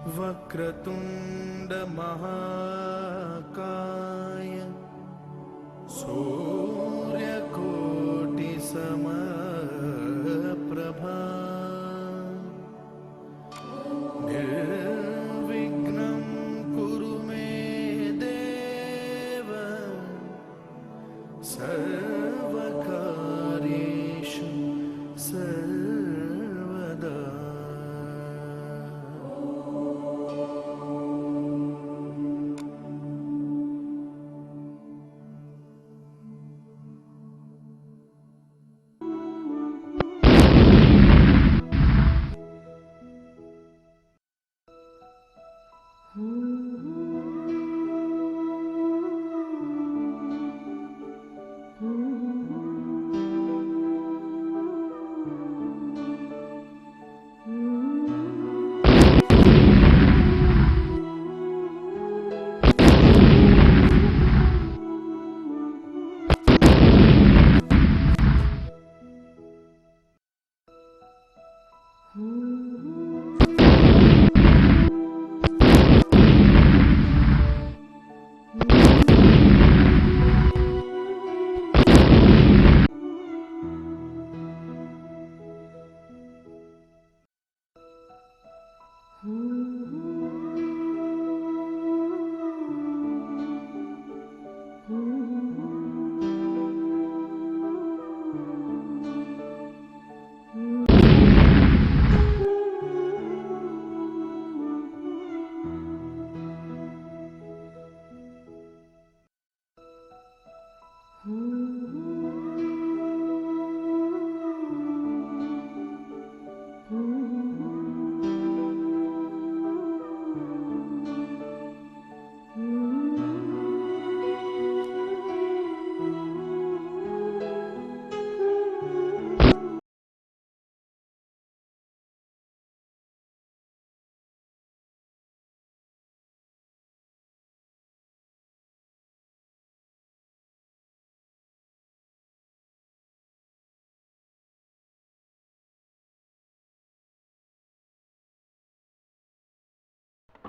वक्रतुंड महाकाय सूर्यकोटि समप्रभा निर्विघ्नं कुरु मे देव सर्वकार्येषु सर्वदा।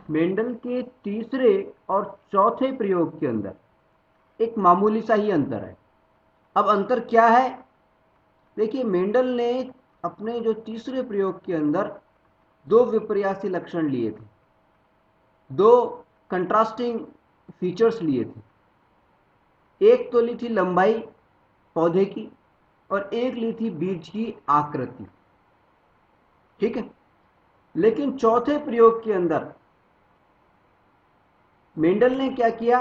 मेंडल के तीसरे और चौथे प्रयोग के अंदर एक मामूली सा ही अंतर है। अब अंतर क्या है? देखिए, मेंडल ने अपने जो तीसरे प्रयोग के अंदर दो विपर्यासी लक्षण लिए थे, दो कंट्रास्टिंग फीचर्स लिए थे। एक तो ली थी लंबाई पौधे की और एक ली थी बीज की आकृति। ठीक है, लेकिन चौथे प्रयोग के अंदर मेंडल ने क्या किया,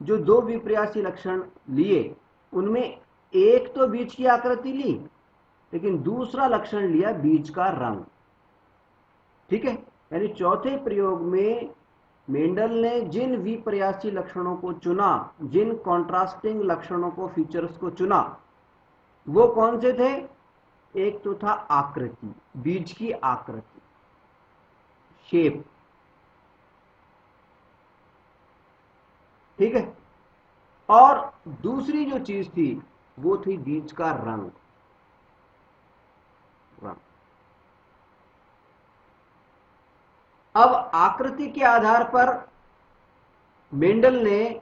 जो दो विपर्यासी लक्षण लिए उनमें एक तो बीज की आकृति ली, लेकिन दूसरा लक्षण लिया बीज का रंग। ठीक है, यानी चौथे प्रयोग में मेंडल ने जिन विपर्यासी लक्षणों को चुना, जिन कॉन्ट्रास्टिंग लक्षणों को, फीचर्स को चुना, वो कौन से थे? एक तो था आकृति, बीज की आकृति, शेप। ठीक है, और दूसरी जो चीज थी वो थी बीज का रंग। अब आकृति के आधार पर मेंडल ने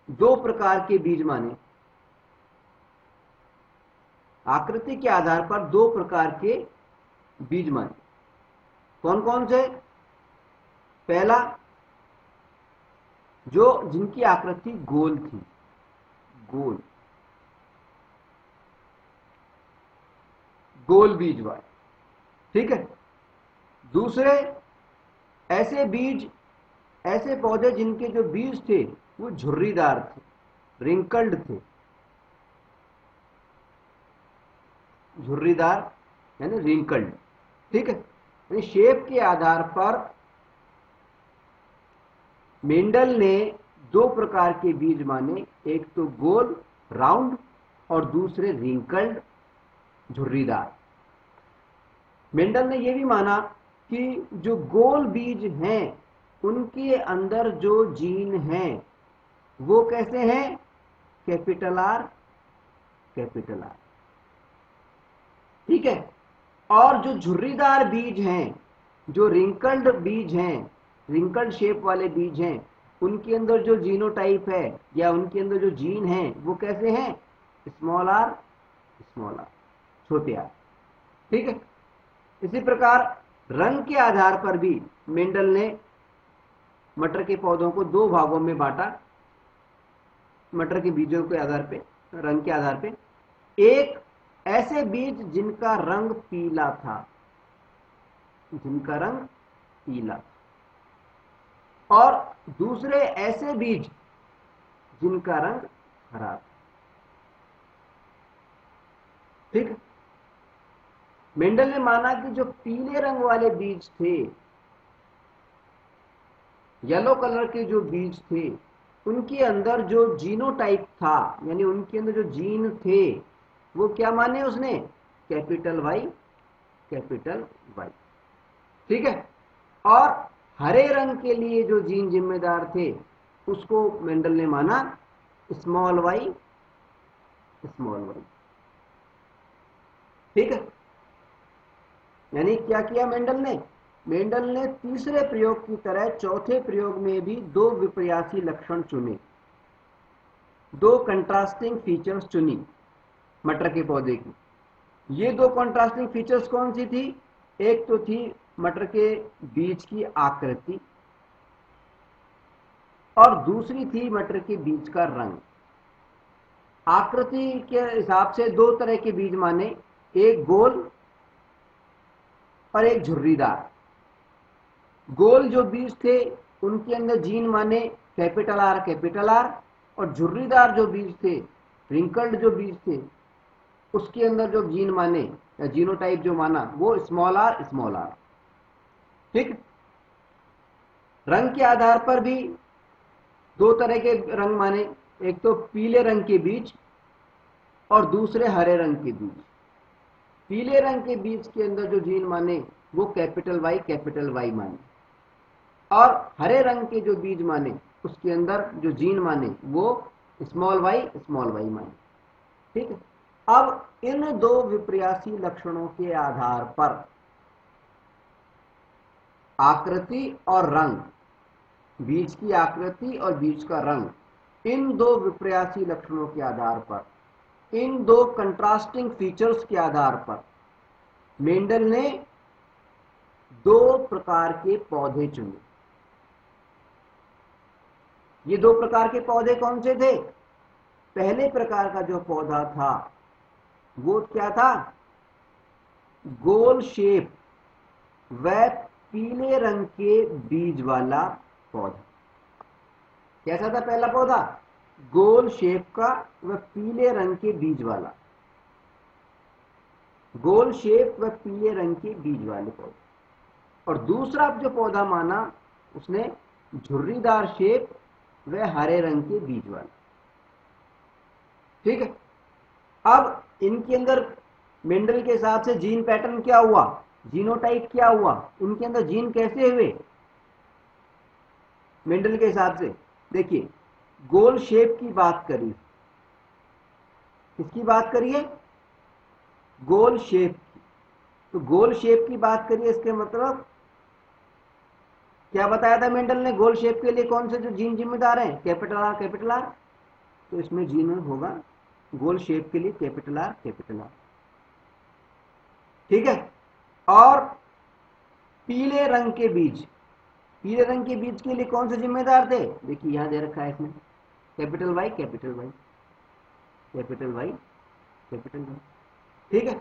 दो प्रकार के बीज माने। आकृति के आधार पर दो प्रकार के बीज माने। कौन कौन से? पहला, जो जिनकी आकृति गोल थी, गोल गोल बीज वाले। ठीक है, दूसरे ऐसे बीज, ऐसे पौधे जिनके जो बीज थे वो झुर्रीदार थे, रिंकल्ड थे। झुर्रीदार यानी रिंकल्ड। ठीक है, यानी शेप के आधार पर मेंडल ने दो प्रकार के बीज माने, एक तो गोल राउंड और दूसरे रिंकल्ड झुर्रीदार। मेंडल ने यह भी माना कि जो गोल बीज हैं उनके अंदर जो जीन हैं वो कैसे हैं? Capital R capital are. ठीक है, और जो झुर्रीदार बीज हैं जो रिंकल्ड बीज हैं, रिंकल्ड शेप वाले बीज हैं, उनके अंदर जो जीनोटाइप है या उनके अंदर जो जीन है वो कैसे हैं? स्मॉल आर, छोटे आर। ठीक है। इसी प्रकार रंग के आधार पर भी मेंडल ने मटर के पौधों को दो भागों में बांटा, मटर के बीजों के आधार पे, रंग के आधार पे। एक ऐसे बीज जिनका रंग पीला था, जिनका रंग पीला, और दूसरे ऐसे बीज जिनका रंग हरा। ठीक। मेंडल ने माना कि जो पीले रंग वाले बीज थे, येलो कलर के जो बीज थे, उनके अंदर जो जीनोटाइप था, यानी उनके अंदर जो जीन थे, वो क्या माने उसने? Capital Y, capital Y. ठीक है। और हरे रंग के लिए जो जीन जिम्मेदार थे उसको मेंडल ने माना स्मॉल वाई, स्मॉल वाई। ठीक है। यानी क्या किया मेंडल ने? मेंडल ने तीसरे प्रयोग की तरह चौथे प्रयोग में भी दो विपर्यासी लक्षण चुने, दो कंट्रास्टिंग फीचर्स चुनी मटर के पौधे की। ये दो कंट्रास्टिंग फीचर्स कौन सी थी? एक तो थी मटर के बीज की आकृति, और दूसरी थी मटर के बीज का रंग। आकृति के हिसाब से दो तरह के बीज माने, एक गोल और एक झुर्रीदार। गोल जो बीज थे उनके अंदर जीन माने कैपिटल आर, कैपिटल आर, और झुर्रीदार जो बीज थे, रिंकल्ड जो बीज थे, उसके अंदर जो जीन माने या जीनोटाइप जो माना वो स्मॉल आर, स्मॉल आर। ठीक। रंग के आधार पर भी दो तरह के रंग माने, एक तो पीले रंग के बीज और दूसरे हरे रंग के बीज। पीले रंग के बीज के अंदर जो जीन माने वो कैपिटल वाई, कैपिटल वाई माने, और हरे रंग के जो बीज माने उसके अंदर जो जीन माने वो स्मॉल वाई, स्मॉल वाई माने। ठीक है। अब इन दो विपर्यासी लक्षणों के आधार पर आकृति और रंग, बीज की आकृति और बीज का रंग, इन दो विपर्यासी लक्षणों के आधार पर, इन दो कंट्रास्टिंग फीचर्स के आधार पर मेंडल ने दो प्रकार के पौधे चुने। ये दो प्रकार के पौधे कौन से थे? पहले प्रकार का जो पौधा था वो क्या था? गोल शेप व पीले रंग के बीज वाला पौधा। कैसा था पहला पौधा? गोल शेप का व पीले रंग के बीज वाला, गोल शेप व पीले रंग के बीज वाले पौधे। और दूसरा जो पौधा माना उसने झुर्रीदार शेप व हरे रंग के बीज वाला। ठीक है। अब इनके अंदर मेंडल के हिसाब से जीन पैटर्न क्या हुआ, जीनोटाइप क्या हुआ, इनके अंदर जीन कैसे हुए मेंडल के हिसाब से? देखिए, गोल शेप की बात करी, किसकी बात करिए? गोल शेप की। तो गोल शेप की बात करिए, इसके मतलब क्या बताया था मेंडल ने? गोल शेप के लिए कौन से जो जीन जिम्मेदार हैं? Capital R, capital are. तो इसमें जीन होगा गोल शेप के लिए कैपिटल आर, कैपिटल आर। ठीक है। और पीले रंग के बीज, पीले रंग के बीज के लिए कौन से जिम्मेदार थे? देखिए यहां दे रखा है इसमें, capital Y, capital Y, capital Y, capital Y. ठीक है।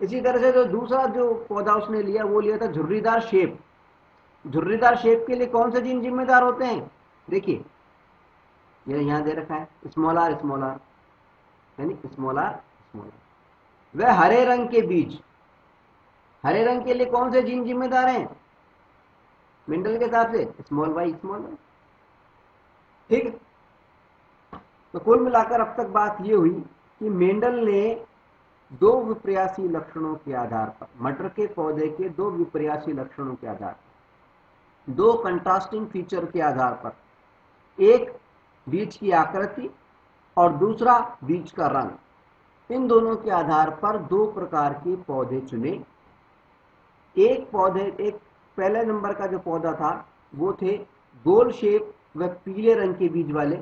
इसी तरह से जो दूसरा जो पौधा उसने लिया वो लिया था झुर्रीदार शेप। झुर्रीदार शेप के लिए कौन से जीन जिम्मेदार होते हैं? देखिए ये यहां दे रखा है, स्मॉल आर, स्मॉल आर, यानी स्मॉल आर, स्मॉल आर। वह हरे रंग के बीज, हरे रंग के लिए कौन से जीन जिम्मेदार हैं मेंडल के हिसाब से? Small Y, small Y. ठीक है। तो कुल मिलाकर अब तक बात यह हुई कि मेंडल ने दो विपर्यासी लक्षणों के आधार पर, मटर के पौधे के दो विपर्यासी लक्षणों के आधार पर, दो कंट्रास्टिंग फीचर के आधार पर, एक बीज की आकृति और दूसरा बीज का रंग, इन दोनों के आधार पर दो प्रकार के पौधे चुने। एक पहले नंबर का जो पौधा था वो थे गोल शेप व पीले रंग के बीज वाले,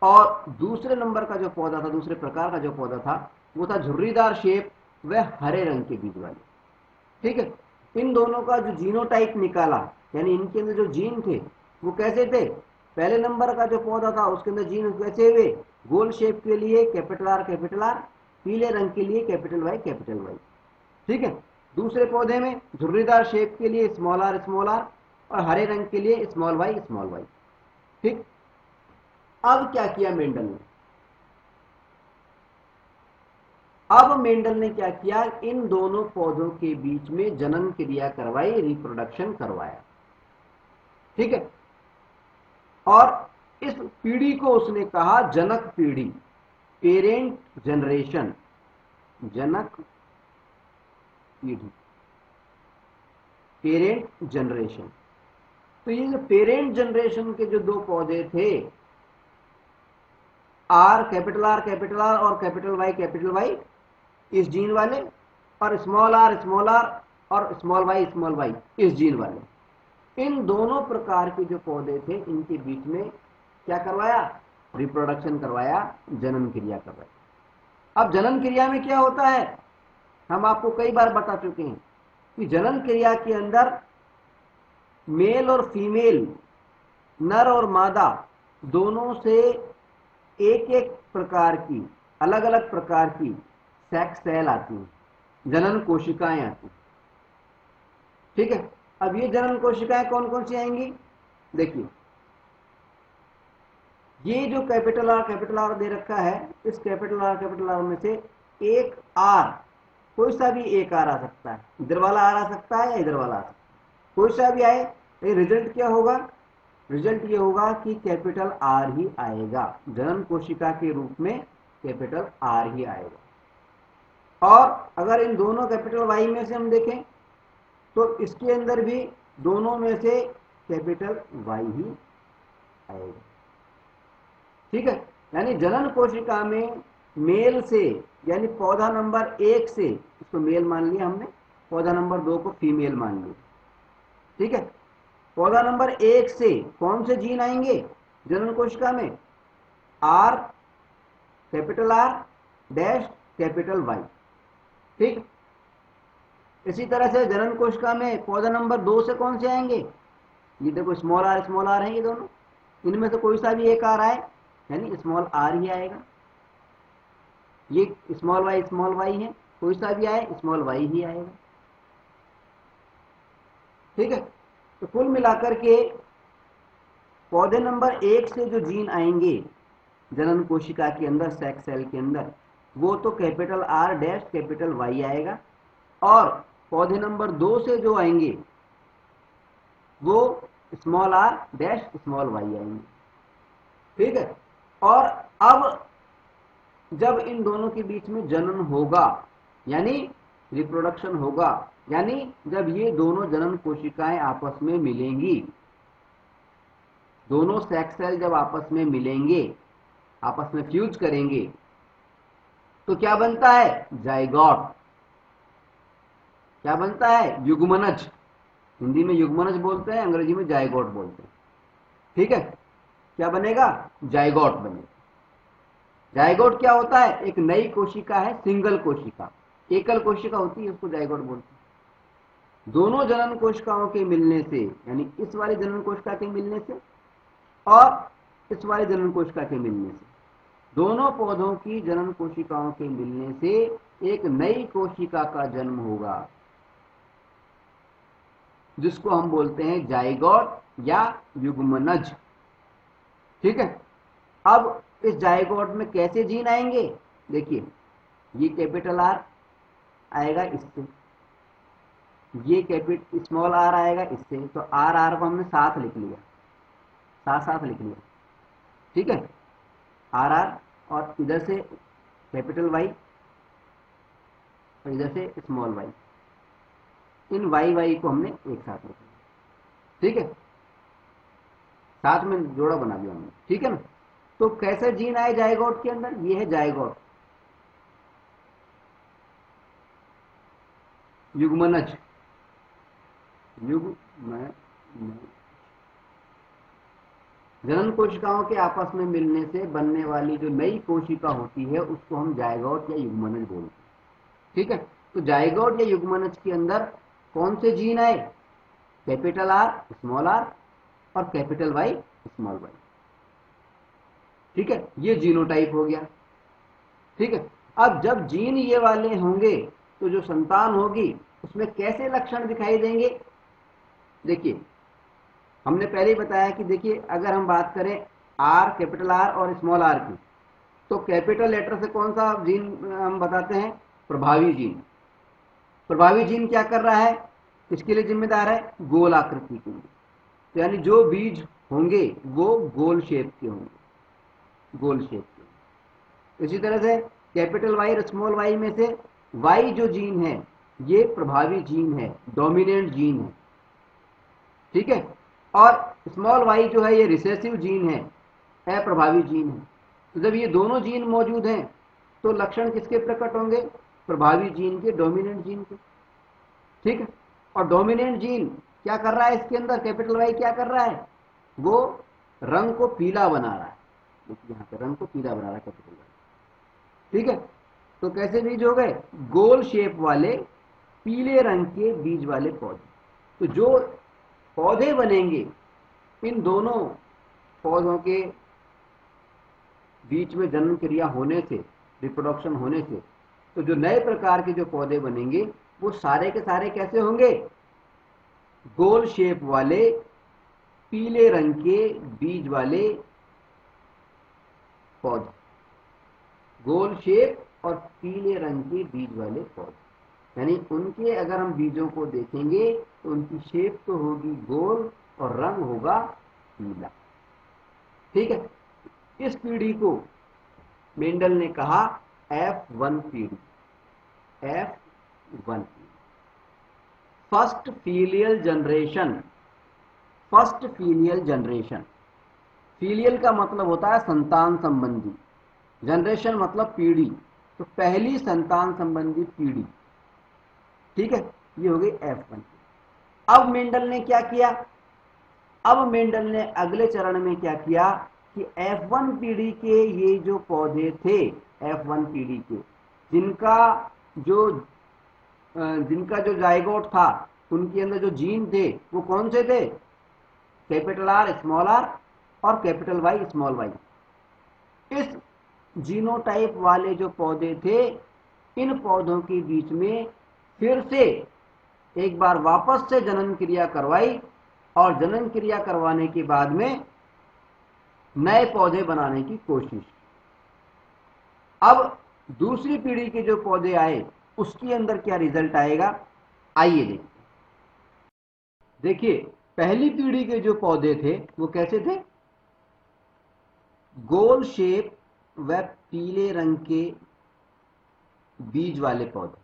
और दूसरे नंबर का जो पौधा था, दूसरे प्रकार का जो पौधा था वो था झुर्रीदार शेप व हरे रंग के बीज वाले। ठीक है, इन दोनों का जो जीनोटाइप निकाला, यानी इनके अंदर जो जीन थे वो कैसे थे, पहले नंबर का जो पौधा था उसके अंदर जीन कैसे हुए, गोल शेप के लिए कैपिटल आर, पीले रंग के लिए कैपिटल वाई। ठीक है, दूसरे पौधे में झुर्रीदार शेप के लिए स्मॉल आर और हरे रंग के लिए स्मॉल वाई। ठीक, अब क्या किया मेंडल ने, अब मेंडल ने क्या किया, इन दोनों पौधों के बीच में जनन क्रिया करवाई, रिप्रोडक्शन करवाया। ठीक है, और इस पीढ़ी को उसने कहा जनक पीढ़ी, पेरेंट जनरेशन, जनक पीढ़ी, पेरेंट जनरेशन। तो ये जो पेरेंट जनरेशन के जो दो पौधे थे, कैपिटल आर और कैपिटल वाई इस जीन वाले, और स्मॉल आर और स्मॉल वाई इस जीन वाले, इन दोनों प्रकार के जो पौधे थे इनके बीच में क्या करवाया, रिप्रोडक्शन करवाया, जनन क्रिया करवाई। अब जनन क्रिया में क्या होता है, हम आपको कई बार बता चुके हैं कि जनन क्रिया के अंदर मेल और फीमेल, नर और मादा दोनों से एक एक प्रकार की, अलग अलग प्रकार की सेक्स सेल आती हैं, जनन कोशिकाएं आती हैं। ठीक है, अब ये जनन कोशिकाएं कौन कौन सी आएंगी, देखिए ये जो कैपिटल आर दे रखा है, इस कैपिटल आर में से एक आर, कोई सा भी एक आर आ सकता है, इधर वाला आर आ सकता है या इधर वाला आ सकता है, कोई सा भी आए, रिजल्ट क्या होगा, रिजल्ट ये होगा कि कैपिटल आर ही आएगा, जनन कोशिका के रूप में कैपिटल आर ही आएगा। और अगर इन दोनों कैपिटल वाई में से हम देखें तो इसके अंदर भी दोनों में से कैपिटल वाई ही आएगा। ठीक है, यानी जनन कोशिका में मेल से, यानी पौधा नंबर 1 से, इसको मेल मान लिया हमने, पौधा नंबर 2 को फीमेल मान लिया। ठीक है, पौधा नंबर 1 से कौन से जीन आएंगे जनन कोशिका में, आर डैश कैपिटल वाई। ठीक, इसी तरह से जनन कोशिका में पौधा नंबर 2 से कौन से आएंगे, ये देखो स्मॉल आर हैं ये दोनों, इनमें से कोई सा भी एक आर आए यानी स्मॉल आर ही आएगा, ये स्मॉल वाई है, कोई सा भी आए स्मॉल वाई ही आएगा। ठीक है, तो कुल मिलाकर के पौधे नंबर 1 से जो जीन आएंगे जनन कोशिका के अंदर, सेक्स सेल के अंदर, वो तो capital R dash capital Y आएगा, और पौधे नंबर 2 से जो आएंगे वो small R dash small Y आएंगे। ठीक है, और अब जब इन दोनों के बीच में जनन होगा, यानी रिप्रोडक्शन होगा, यानी जब ये दोनों जनन कोशिकाएं आपस में मिलेंगी, दोनों सेक्स सेल जब आपस में मिलेंगे, आपस में फ्यूज करेंगे, तो क्या बनता है, जाइगोट। क्या बनता है, युग्मनज, हिंदी में युग्मनज बोलते हैं, अंग्रेजी में जाइगोट बोलते हैं। ठीक है, क्या बनेगा, जाइगोट बनेगा। जाइगोट क्या होता है, एक नई कोशिका है, सिंगल कोशिका, एकल कोशिका होती है, उसको जाइगोट बोलते हैं। दोनों जनन कोशिकाओं के मिलने से, यानी इस वाली जनन कोशिका के मिलने से और इस वाली जनन कोशिका के मिलने से, दोनों पौधों की जनन कोशिकाओं के मिलने से एक नई कोशिका का जन्म होगा, जिसको हम बोलते हैं जाइगोट या युग्मनज। ठीक है, अब इस जाइगोट में कैसे जीन आएंगे, देखिए ये कैपिटल आर आएगा इससे, ये कैपिटल स्मॉल आर आएगा इससे, तो आर को हमने साथ लिख लिया, साथ लिख लिया। ठीक है, आर और इधर से कैपिटल वाई और इधर से स्मॉल वाई, इन वाई को हमने एक साथ लिख लिया। ठीक है, साथ में जोड़ा बना दिया हमने। ठीक है ना, तो कैसे जीन आए जाइगोट के अंदर, ये है जाइगोट, युग्मनज। युग्मन। जनन कोशिकाओं के आपस में मिलने से बनने वाली जो नई कोशिका होती है उसको हम जायगोट या युग्मनज बोलते हैं। ठीक है, तो जायगोट या युग्मनज के अंदर कौन से जीन आए? कैपिटल आर स्मॉल आर और कैपिटल वाई स्मॉल वाई। ठीक है, ये जीनोटाइप हो गया। ठीक है, अब जब जीन ये वाले होंगे तो जो संतान होगी उसमें कैसे लक्षण दिखाई देंगे? देखिए, हमने पहले ही बताया कि देखिए, अगर हम बात करें आर, कैपिटल आर और स्मॉल आर की, तो कैपिटल लेटर से कौन सा जीन हम बताते हैं? प्रभावी जीन। प्रभावी जीन क्या कर रहा है? किसके लिए जिम्मेदार है? गोल आकृति के लिए। तो यानी जो बीज होंगे वो गोल शेप के होंगे, गोल शेप के। इसी तरह से कैपिटल वाई और स्मॉल वाई में से वाई जो जीन है ये प्रभावी जीन है, डोमिनेंट जीन है। ठीक है, और स्मॉल वाई जो है ये रिसेसिव जीन है, अप्रभावी जीन है। तो जब ये दोनों जीन मौजूद हैं तो लक्षण किसके प्रकट होंगे? प्रभावी जीन के, डोमिनेंट जीन के। ठीक है, और डोमिनेंट जीन क्या कर रहा है इसके अंदर? कैपिटल वाई क्या कर रहा है? वो रंग को पीला बना रहा है। देखिए यहाँ पे रंग को पीला बना रहा है कैपिटल वाई। ठीक है, तो कैसे बीज हो गए? गोल शेप वाले पीले रंग के बीज वाले पौधे। तो जो पौधे बनेंगे इन दोनों पौधों के बीच में जन्म क्रिया होने से, रिप्रोडक्शन होने से, तो जो नए प्रकार के जो पौधे बनेंगे वो सारे के सारे कैसे होंगे? गोल शेप वाले पीले रंग के बीज वाले पौधे, गोल शेप और पीले रंग के बीज वाले पौधे। यानी उनके अगर हम बीजों को देखेंगे तो उनकी शेप तो होगी गोल और रंग होगा पीला। ठीक है, इस पीढ़ी को मेंडल ने कहा F1 पीढ़ी। F1 first filial generation. First filial generation, filial का मतलब होता है संतान संबंधी, जनरेशन मतलब पीढ़ी, तो पहली संतान संबंधी पीढ़ी। ठीक है, ये हो गई F1। अब मेंडल ने क्या किया? अब मेंडल ने अगले चरण में क्या किया कि F1 पीढ़ी के ये जो पौधे थे, F1 पीढ़ी के जिनका जो जाइगोट था, उनके अंदर जो जीन थे वो कौन से थे? कैपिटल आर स्मॉल आर और कैपिटल वाई स्मॉल वाई। इस जीनोटाइप वाले जो पौधे थे, इन पौधों के बीच में फिर से एक बार वापस से जनन क्रिया करवाई और जनन क्रिया करवाने के बाद में नए पौधे बनाने की कोशिश। अब दूसरी पीढ़ी के जो पौधे आए उसके अंदर क्या रिजल्ट आएगा, आइए देखिए। देखिए, पहली पीढ़ी के जो पौधे थे वो कैसे थे? गोल शेप व पीले रंग के बीज वाले पौधे।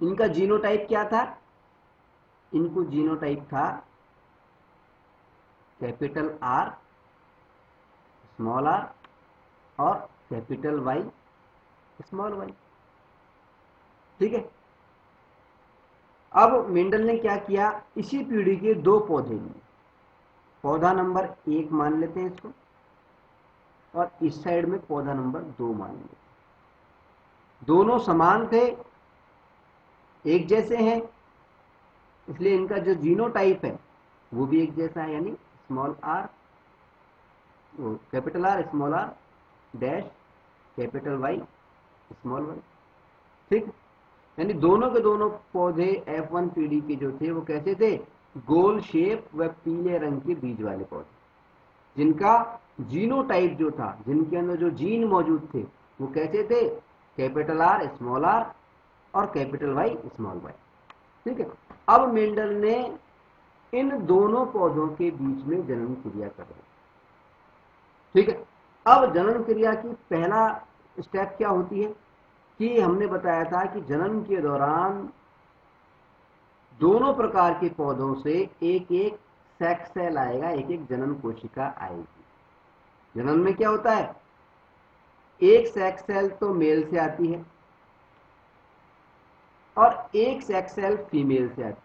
इनका जीनोटाइप क्या था? इनको जीनोटाइप था कैपिटल आर स्मॉल आर और कैपिटल वाई स्मॉल वाई। ठीक है, अब मेंडल ने क्या किया? इसी पीढ़ी के दो पौधे लिए, पौधा नंबर 1 मान लेते हैं इसको और इस साइड में पौधा नंबर 2 मान लेते हैं। दोनों समान थे, एक जैसे हैं, इसलिए इनका जो जीनोटाइप है वो भी एक जैसा है, यानी small R capital R small R dash capital Y small Y. ठीक, यानी दोनों के दोनों पौधे F1 पीढ़ी के जो थे वो कैसे थे? गोल शेप व पीले रंग के बीज वाले पौधे, जिनका जीनोटाइप जो था, जिनके अंदर जो जीन मौजूद थे वो कैसे थे? कैपिटल आर स्मॉल आर और कैपिटल वाई स्मॉल वाई। ठीक है, अब मेंडल ने इन दोनों पौधों के बीच में जनन क्रिया कर दी। ठीक है, अब जनन क्रिया की पहला स्टेप क्या होती है कि हमने बताया था कि जनन के दौरान दोनों प्रकार के पौधों से एक एक सेक्स सेल आएगा, एक एक जनन कोशिका आएगी। जनन में क्या होता है? एक सेक्स सेल तो मेल से आती है और एक सेक्स सेल फीमेल से आती है।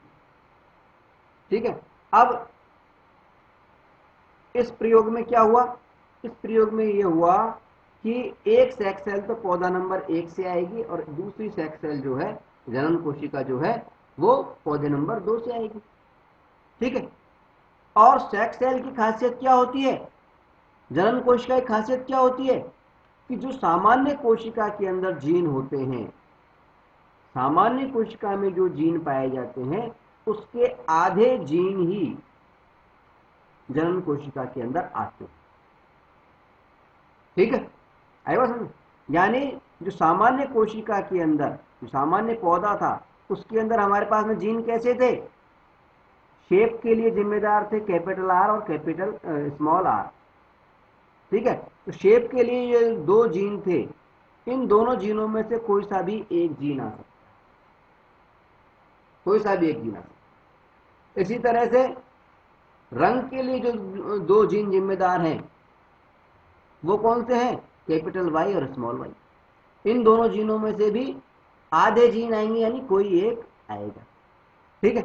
ठीक है। अब इस प्रयोग में क्या हुआ, इस प्रयोग में ये हुआ कि एक सेक्स सेल तो पौधा नंबर 1 से आएगी और दूसरी सेक्स सेल जो है जनन कोशिका जो है वो पौधे नंबर 2 से आएगी। ठीक है। और सेक्स सेल की खासियत क्या होती है, जनन कोशिका की खासियत क्या होती है कि जो सामान्य कोशिका के अंदर जीन होते हैं, सामान्य कोशिका में जो जीन पाए जाते हैं उसके आधे जीन ही जनन कोशिका के अंदर आते हैं। ठीक है, आई बात समझ। यानी जो सामान्य कोशिका के अंदर, जो सामान्य पौधा था उसके अंदर हमारे पास में जीन कैसे थे, शेप के लिए जिम्मेदार थे कैपिटल आर और कैपिटल स्मॉल आर। ठीक है, तो शेप के लिए ये दो जीन थे, इन दोनों जीनों में से कोई सा भी एक जीन आ सकता है, कोई सा भी एक जीन आ सकता है। इसी तरह से रंग के लिए जो दो जीन जिम्मेदार हैं वो कौन से हैं, कैपिटल वाई और स्मॉल वाई। इन दोनों जीनों में से भी आधे जीन आएंगे, यानी कोई एक आएगा। ठीक है।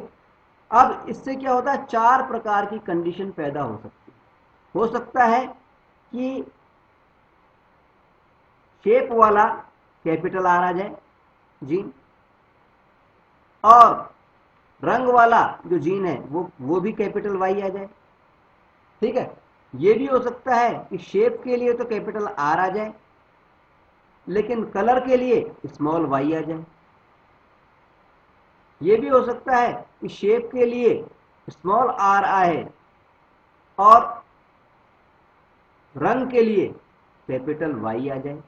अब इससे क्या होता है, चार प्रकार की कंडीशन पैदा हो सकती है। हो सकता है कि शेप वाला कैपिटल आर आ जाए जीन, और रंग वाला जो जीन है वो भी कैपिटल वाई आ जाए। ठीक है। ये भी हो सकता है कि शेप के लिए तो कैपिटल आर आ जाए लेकिन कलर के लिए स्मॉल वाई आ जाए। ये भी हो सकता है कि शेप के लिए स्मॉल आर आए और रंग के लिए कैपिटल वाई आ जाए।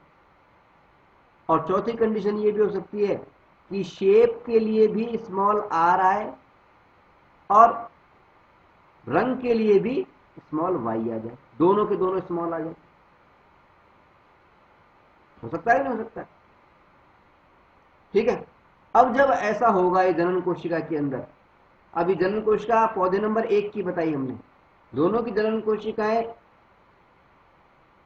और चौथी कंडीशन ये भी हो सकती है कि शेप के लिए भी स्मॉल आर आए और रंग के लिए भी स्मॉल वाई आ जाए, दोनों के दोनों स्मॉल आ जाए। हो सकता है, नहीं हो सकता है। ठीक है। अब जब ऐसा होगा ये जनन कोशिका के अंदर, अभी जनन कोशिका पौधे नंबर 1 की बताई हमने, दोनों की जनन कोशिकाएं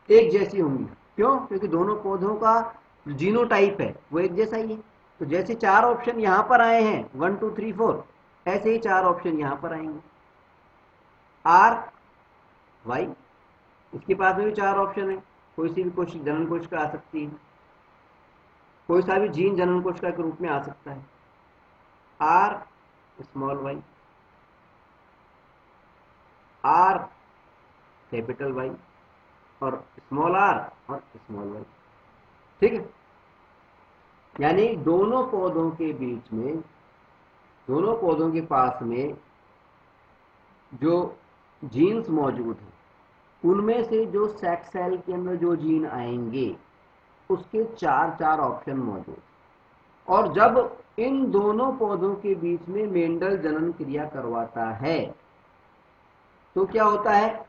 एक जैसी होंगी। क्यों, क्योंकि दोनों पौधों का जीनोटाइप है वो एक जैसा ही है। तो जैसे चार ऑप्शन यहां पर आए हैं 1 2 3 4, ऐसे ही चार ऑप्शन यहां पर आएंगे आर वाई। इसके पास में भी चार ऑप्शन है, कोई सी भी कोशिका जनन कोशिका आ सकती है, कोई सा भी जीन जनन कोशिका के रूप में आ सकता है। R small Y, R capital Y और स्मॉल आर और स्मॉल वाई। ठीक है। यानी दोनों पौधों के बीच में, दोनों पौधों के पास में जो जीन्स मौजूद हैं उनमें से जो सेक्स सेल के अंदर जो जीन आएंगे उसके चार चार ऑप्शन मौजूद। और जब इन दोनों पौधों के बीच में मेंडल जनन क्रिया करवाता है तो क्या होता है,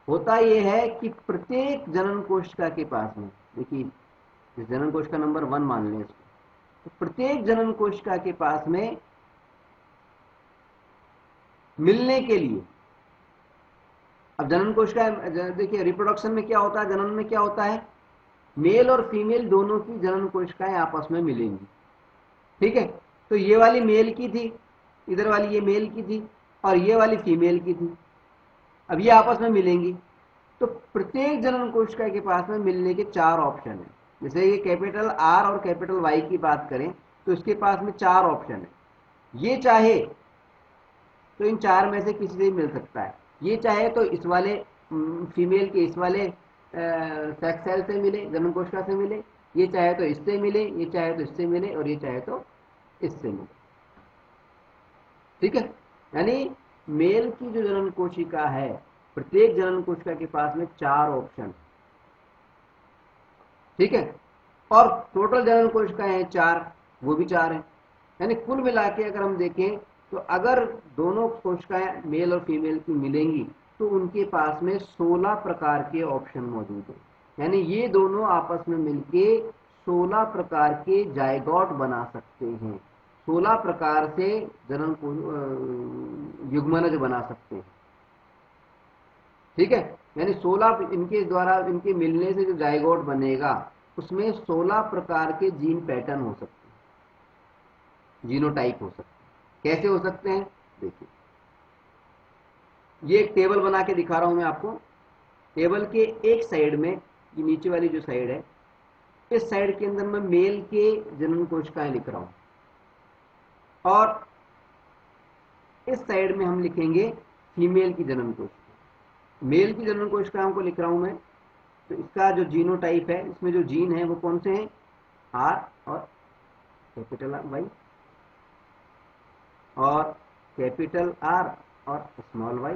होता यह है कि प्रत्येक जनन कोशिका के पास में, देखिए इस जनन कोशिका नंबर 1 मान लें इसको, तो प्रत्येक जनन कोशिका के पास में मिलने के लिए, अब जनन कोशिका देखिए रिप्रोडक्शन में क्या होता है, जनन में क्या होता है, मेल और फीमेल दोनों की जनन कोशिकाएं आपस में मिलेंगी। ठीक है। तो ये वाली मेल की थी, इधर वाली ये मेल की थी और ये वाली फीमेल की थी, अब ये आपस में मिलेंगी। तो प्रत्येक जनन कोशिका के पास में मिलने के चार ऑप्शन है। जैसे ये कैपिटल आर और कैपिटल वाई की बात करें तो इसके पास में चार ऑप्शन है। ये चाहे तो इन चार में से किसी से मिल सकता है, ये चाहे तो इस वाले फीमेल के इस वाले सेक्स सेल से मिले, जनन कोशिका से मिले, ये चाहे तो इससे मिले, ये चाहे तो इससे मिले और ये चाहे तो इससे मिले। ठीक है। यानी मेल की जो जनन कोशिका है, प्रत्येक जनन कोशिका के पास में चार ऑप्शन। ठीक है। और टोटल जनन कोशिकाएं हैं चार, वो भी चार हैं। यानी कुल मिला के अगर हम देखें तो अगर दोनों कोशिकाएं मेल और फीमेल की मिलेंगी तो उनके पास में 16 प्रकार के ऑप्शन मौजूद हैं। यानी ये दोनों आपस में मिलके 16 प्रकार के जायगोट बना सकते हैं, 16 प्रकार से जनन को युग्मनज बना सकते हैं। ठीक है। यानी 16 इनके द्वारा, इनके मिलने से जो जायगोट बनेगा उसमें 16 प्रकार के जीन पैटर्न हो सकते हैं, जीनोटाइप हो सकते हैं। कैसे हो सकते हैं? देखिए, ये एक टेबल बना के दिखा रहा हूं मैं आपको। टेबल के एक साइड में, ये नीचे वाली जो साइड है, इस साइड के अंदर मैं मेल के जनन कोशिकाएं लिख रहा हूं, और इस साइड में हम लिखेंगे फीमेल की जनन कोशिका। मेल की जनन कोशिकाओं को लिख रहा हूं मैं, तो इसका जो जीनोटाइप है, इसमें जो जीन है वो कौन से हैं? आर और कैपिटल वाई, और कैपिटल आर और स्मॉल वाई,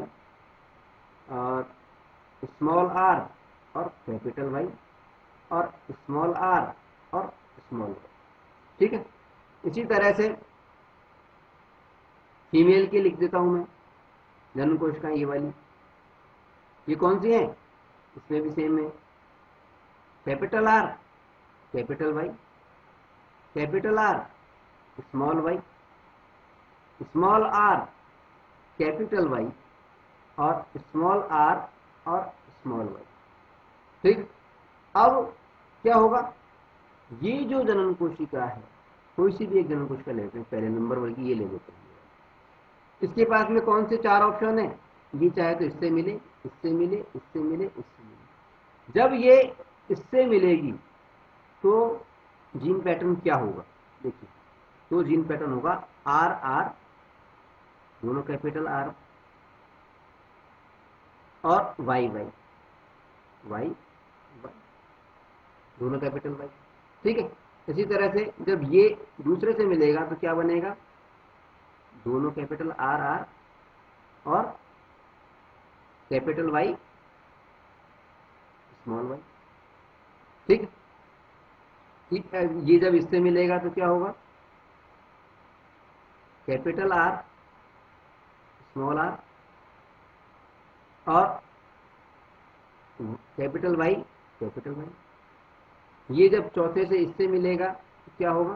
और स्मॉल आर और कैपिटल वाई, और स्मॉल आर और स्मॉल वाई। ठीक है। इसी तरह से फीमेल के लिख देता हूं मैं जनन कोशिकाएं, ये वाली, ये कौन सी है? इसमें भी सेम है, capital R capital Y, capital R small Y, small R capital Y, और स्मॉल आर और स्मॉल वाई। ठीक। अब क्या होगा? ये जो जनन कोशिका है, कोई सी भी एक जनन कोशिका लेते हैं, पहले नंबर वन की ये ले लेते हैं। इसके पास में कौन से चार ऑप्शन है? ये चाहे तो इससे मिले, इससे मिले, इससे मिले, इससे मिले। जब ये इससे मिलेगी तो जीन पैटर्न क्या होगा? देखिए, तो जीन पैटर्न होगा आर आर, दोनों कैपिटल आर, और वाई वाई, वाई वाई, दोनों कैपिटल वाई। ठीक है। इसी तरह से जब ये दूसरे से मिलेगा तो क्या बनेगा? दोनों कैपिटल आर आर और कैपिटल वाई स्मॉल वाई। ठीक है। ठीक है। ये जब इससे मिलेगा तो क्या होगा? कैपिटल आर स्मॉल आर और कैपिटल वाई कैपिटल वाई। ये जब चौथे से इससे मिलेगा तो क्या होगा?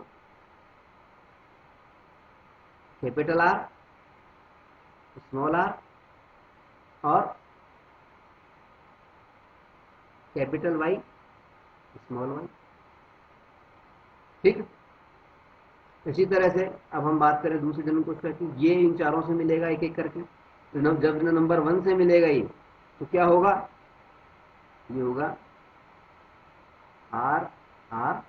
कैपिटल आर स्मॉल आर और कैपिटल वाई स्मॉल वाई। ठीक। इसी तरह से अब हम बात करें दूसरे जनन कोशिका की, ये इन चारों से मिलेगा एक एक करके, तो जब नंबर वन से मिलेगा ये, तो क्या होगा? ये होगा आर आर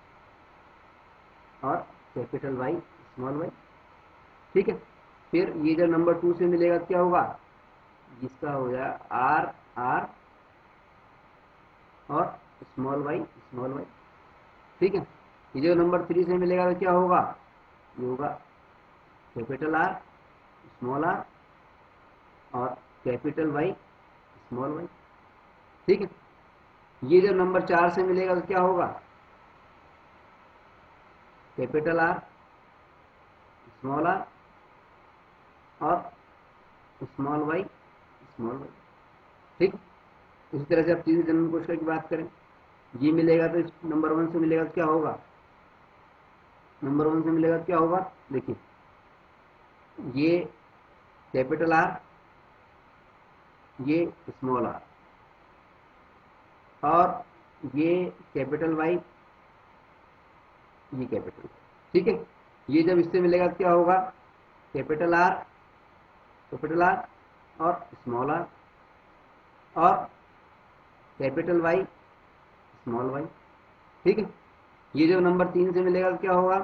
और कैपिटल वाई स्मॉल वाई। ठीक है। फिर ये जब नंबर टू से मिलेगा क्या होगा? जिसका हो जाए आर आर और स्मॉल वाई स्मॉल वाई। ठीक है। ये जो नंबर थ्री से मिलेगा तो क्या होगा? ये होगा कैपिटल आर स्मॉल आर और कैपिटल वाई स्मॉल वाई। ठीक है। ये जब नंबर चार से मिलेगा तो क्या होगा? कैपिटल आर स्मॉल आर और स्मॉल वाई स्मॉल वाई। ठीक। इसी तरह से अब तीसरी जनन कोशिका की बात करें, ये मिलेगा तो इस नंबर वन से मिलेगा तो क्या होगा? नंबर वन से मिलेगा तो क्या होगा? देखिए, ये कैपिटल आर, ये स्मॉल आर, और ये कैपिटल वाई, ये कैपिटल। ठीक है। ये जब इससे मिलेगा तो क्या होगा? कैपिटल आर और स्मॉल आर और कैपिटल वाई स्मॉल वाई। ठीक है। ये जब नंबर तीन से मिलेगा तो क्या होगा?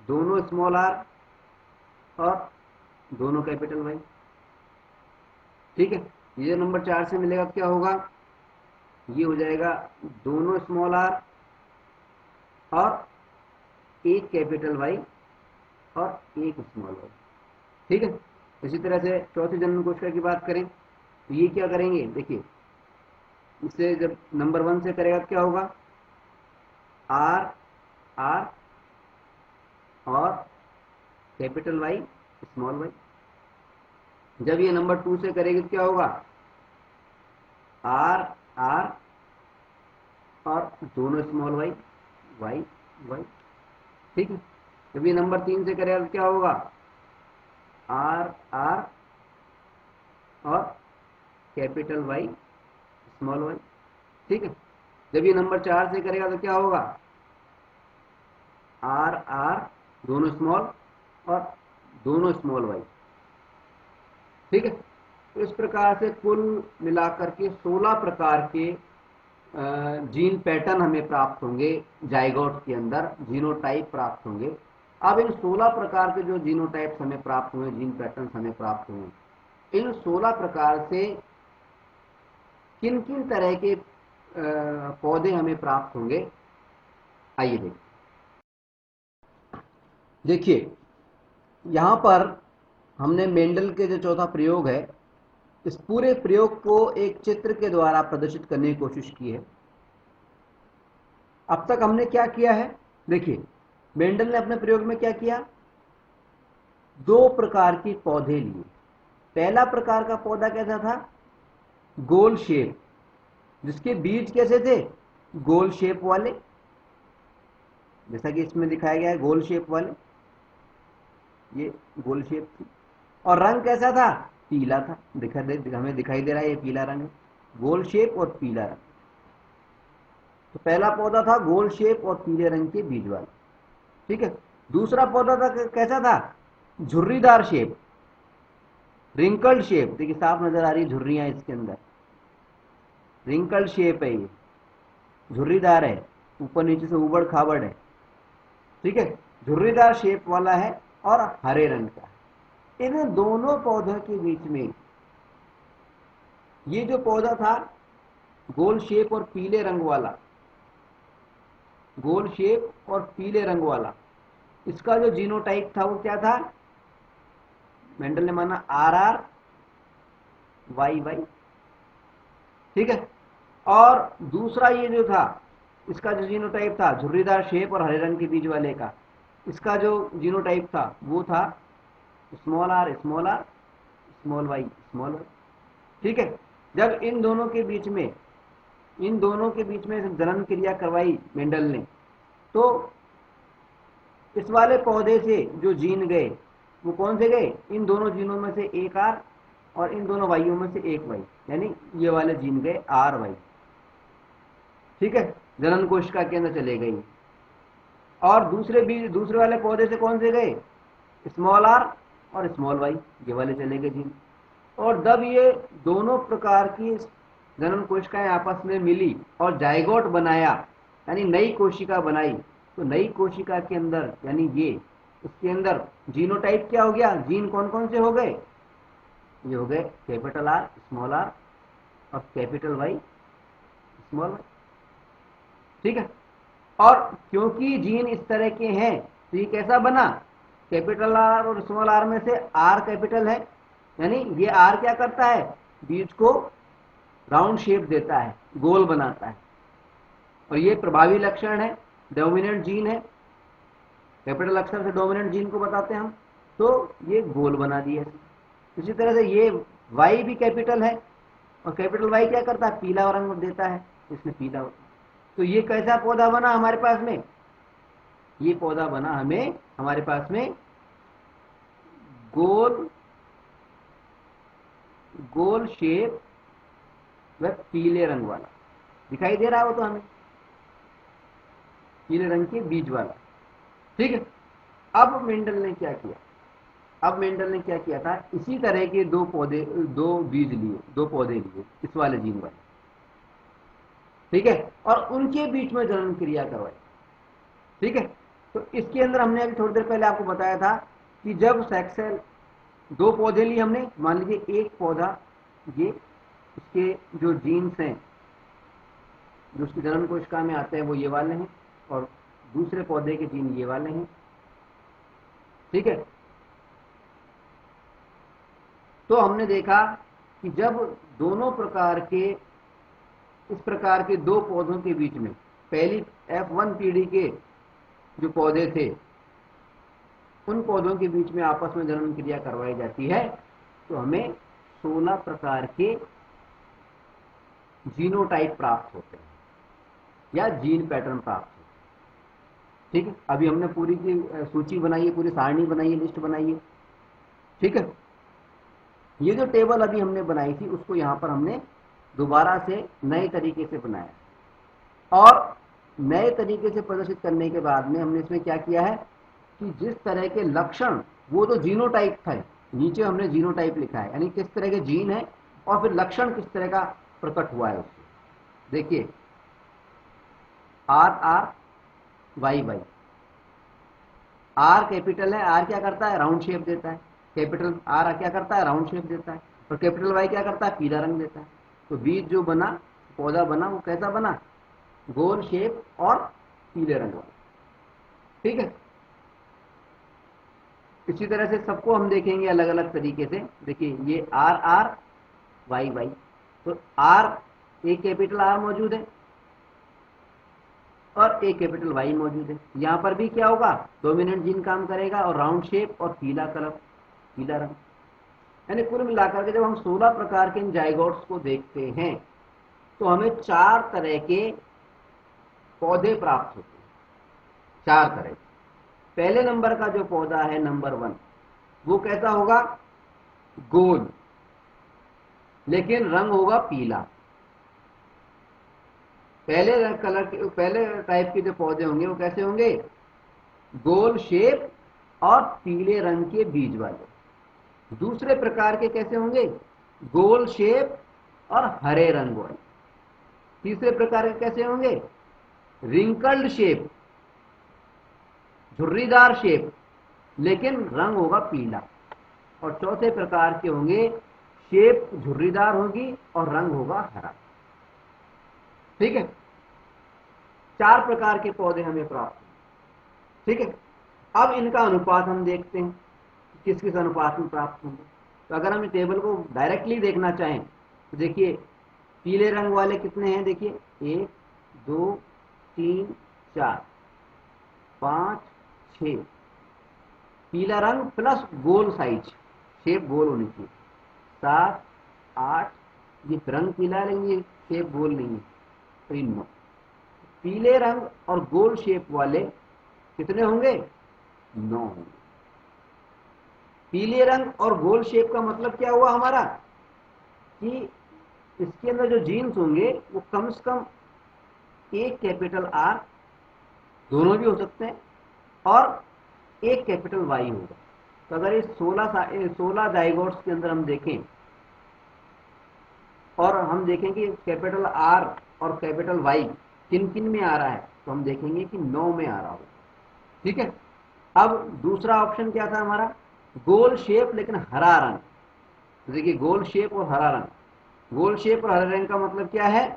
दोनों स्मॉल आर और दोनों कैपिटल वाई। ठीक है। ये जो नंबर चार से मिलेगा तो क्या होगा? ये हो जाएगा दोनों स्मॉल आर और एक कैपिटल वाई और एक स्मॉल वाई। ठीक है। इसी तरह से चौथी जनन कोशिका की बात करें तो ये क्या करेंगे? देखिए, इससे जब नंबर वन से करेगा तो क्या होगा? आर आर और कैपिटल वाई स्मॉल वाई। जब ये नंबर टू से करेगी तो क्या होगा? आर आर और दोनों स्मॉल वाई वाई वाई। ठीक है। जब ये नंबर तीन से करेगा तो क्या होगा? आर आर और कैपिटल वाई स्मॉल वाई। ठीक है। जब ये नंबर चार से करेगा तो क्या होगा? आर आर दोनों स्मॉल और दोनों स्मॉल वाई। ठीक है, तो इस प्रकार से कुल मिलाकर के 16 प्रकार के जीन पैटर्न हमें प्राप्त होंगे, जाइगोट के अंदर जीनोटाइप प्राप्त होंगे। अब इन 16 प्रकार के जो जीनोटाइप्स हमें प्राप्त हुए, जीन पैटर्न हमें प्राप्त हुए, इन 16 प्रकार से किन किन तरह के पौधे हमें प्राप्त होंगे, आइए देखिए यहां पर हमने मेंडल के जो चौथा प्रयोग है, इस पूरे प्रयोग को एक चित्र के द्वारा प्रदर्शित करने की कोशिश की है। अब तक हमने क्या किया है, देखिए मेंडल ने अपने प्रयोग में क्या किया, दो प्रकार के पौधे लिए। पहला प्रकार का पौधा कैसा था, गोल शेप, जिसके बीज कैसे थे, गोल शेप वाले, जैसा कि इसमें दिखाया गया है गोल शेप वाले, ये गोल शेप थी। और रंग कैसा था, पीला था, हमें दिखाई दे रहा है ये पीला रंग है, गोल शेप और पीला रंग। तो पहला पौधा था गोल शेप और पीले रंग के बीज वाला। ठीक है, दूसरा पौधा था कैसा था, झुर्रीदार शेप, रिंकल्ड शेप, देखिए साफ नजर आ रही है झुर्रियां इसके अंदर, रिंकल्ड शेप है, ये झुर्रीदार है, ऊपर नीचे से उबड़ खाबड़ है। ठीक है, झुर्रीदार शेप वाला है और हरे रंग का। इन दोनों पौधों के बीच में ये जो पौधा था गोल शेप और पीले रंग वाला, गोल शेप और पीले रंग वाला, इसका जो जीनोटाइप था वो क्या था, मेंडल ने माना RR YY। ठीक है, और दूसरा ये जो था, इसका जो जीनोटाइप था झुर्रीदार शेप और हरे रंग के बीज वाले का, इसका जो जीनोटाइप था वो था small r small y small y। ठीक है, जब इन दोनों के बीच में जनन क्रिया करवाई मेंडल ने, तो इस वाले पौधे से जो जीन गए वो कौन से गए, इन दोनों जीनों में से एक R और इन दोनों वाइयों में से एक Y, यानी ये वाले जीन गए RY। ठीक है, जनन कोशिका के अंदर चले गई। और दूसरे वाले पौधे से कौन से गए, स्मॉल r और स्मॉल y, ये वाले चले गए जीन। और जब ये दोनों प्रकार की जनन कोशिकाएं आपस में मिली और जाइगोट बनाया, यानी नई कोशिका बनाई, तो नई कोशिका के अंदर यानी ये उसके अंदर जीनोटाइप क्या हो गया, जीन कौन कौन से हो गए, ये हो गए कैपिटल R स्मॉल r और कैपिटल Y स्मॉल y। ठीक है, और क्योंकि जीन इस तरह के हैं तो ये कैसा बना, कैपिटल R और स्मॉल r में से R कैपिटल है, यानी ये R क्या करता है, बीज को राउंड शेप देता है, गोल बनाता है, और ये प्रभावी लक्षण है, डोमिनेंट जीन है, कैपिटल अक्षर से डोमिनेंट जीन को बताते हैं हम, तो ये गोल बना दिया। इसी तरह से ये Y भी कैपिटल है, और कैपिटल Y क्या करता है, पीला रंग देता है, इसमें पीला होता है। तो ये कैसा पौधा बना हमारे पास में, ये पौधा बना हमारे पास में गोल शेप व पीले रंग वाला, दिखाई दे रहा हो तो हमें पीले रंग के बीज वाला। ठीक है, अब मेंडल ने क्या किया था, इसी तरह के दो पौधे लिए इस वाले जीन वाले। ठीक है, और उनके बीच में जनन क्रिया करवाई। ठीक है, तो इसके अंदर हमने अभी थोड़ी देर पहले आपको बताया था कि जब सेक्सेल दो पौधे लिए हमने, मान लीजिए एक पौधा, ये इसके जो जीन्स हैं जो उसकी जनन कोशिका में आते हैं वो ये वाले हैं, और दूसरे पौधे के जीन ये वाले हैं। ठीक है, तो हमने देखा कि जब दोनों प्रकार के इस प्रकार के दो पौधों के बीच में, पहली F1 पीढ़ी के जो पौधे थे उन पौधों के बीच में आपस में जनन क्रिया करवाई जाती है, तो हमें 16 प्रकार के जीनोटाइप प्राप्त होते हैं या जीन पैटर्न प्राप्त होते हैं। ठीक है, अभी हमने पूरी की सूची बनाई है, पूरी सारणी बनाई है, लिस्ट बनाई है। ठीक है, ये जो टेबल अभी हमने बनाई थी उसको यहां पर हमने दोबारा से नए तरीके से बनाया, और नए तरीके से प्रदर्शित करने के बाद में हमने इसमें क्या किया है, कि जिस तरह के लक्षण, वो तो जीनोटाइप था, नीचे हमने जीनोटाइप लिखा है, यानी किस तरह के जीन है और फिर लक्षण किस तरह का प्रकट हुआ है उससे। देखिए R R Y Y, R capital है, आर क्या करता है, राउंड शेप देता है, कैपिटल आर क्या करता है, राउंड शेप देता है, और कैपिटल वाई क्या करता है, पीला रंग देता है। तो बीज जो बना, पौधा बना, वो कैसा बना, गोल शेप और पीले रंग वाला। ठीक है, इसी तरह से सबको हम देखेंगे अलग अलग तरीके से। देखिए ये आर आर वाई वाई, तो आर, एक कैपिटल आर मौजूद है और एक कैपिटल वाई मौजूद है। यहां पर भी क्या होगा, डोमिनेंट जीन काम करेगा और राउंड शेप और पीला कलर, पीला रंग। यानी कुल मिलाकर के जब हम 16 प्रकार के इन जाइगोट्स को देखते हैं तो हमें 4 तरह के पौधे प्राप्त होते हैं, 4 तरह के। पहले नंबर का जो पौधा है नंबर 1, वो कैसा होगा, गोल, लेकिन रंग होगा पीला। पहले कलर के, पहले टाइप के जो पौधे होंगे वो कैसे होंगे, गोल शेप और पीले रंग के बीज वाले। दूसरे प्रकार के कैसे होंगे, गोल शेप और हरे रंग वाले। तीसरे प्रकार के कैसे होंगे, रिंकल्ड शेप, झुर्रीदार शेप, लेकिन रंग होगा पीला। और चौथे प्रकार के होंगे, शेप झुर्रीदार होगी और रंग होगा हरा। ठीक है, 4 प्रकार के पौधे हमें प्राप्त हैं। ठीक है, अब इनका अनुपात हम देखते हैं, किस किस अनुपात में प्राप्त होंगे। तो अगर हम टेबल को डायरेक्टली देखना चाहें तो देखिए पीले रंग वाले कितने हैं, देखिए 1 2 3 4 5 6, पीला रंग प्लस गोल साइज, शेप गोल होनी चाहिए, 7 8, ये रंग पीला है लेकिन ये शेप गोल नहीं है, तो 9। पीले रंग और गोल शेप वाले कितने होंगे, 9 होंगे। पीले रंग और गोल शेप का मतलब क्या हुआ हमारा, कि इसके अंदर जो जीन्स होंगे वो कम से कम एक कैपिटल आर, दोनों भी हो सकते हैं, और एक कैपिटल वाई होगा। तो अगर इस 16 जाइगोट्स के अंदर हम देखें और हम देखें कि कैपिटल आर और कैपिटल वाई किन किन में आ रहा है, तो हम देखेंगे कि 9 में आ रहा होगा। ठीक है, अब दूसरा ऑप्शन क्या था हमारा, गोल शेप लेकिन हरा रंग। तो देखिए गोल शेप और हरा रंग, गोल शेप और हरे रंग का मतलब क्या है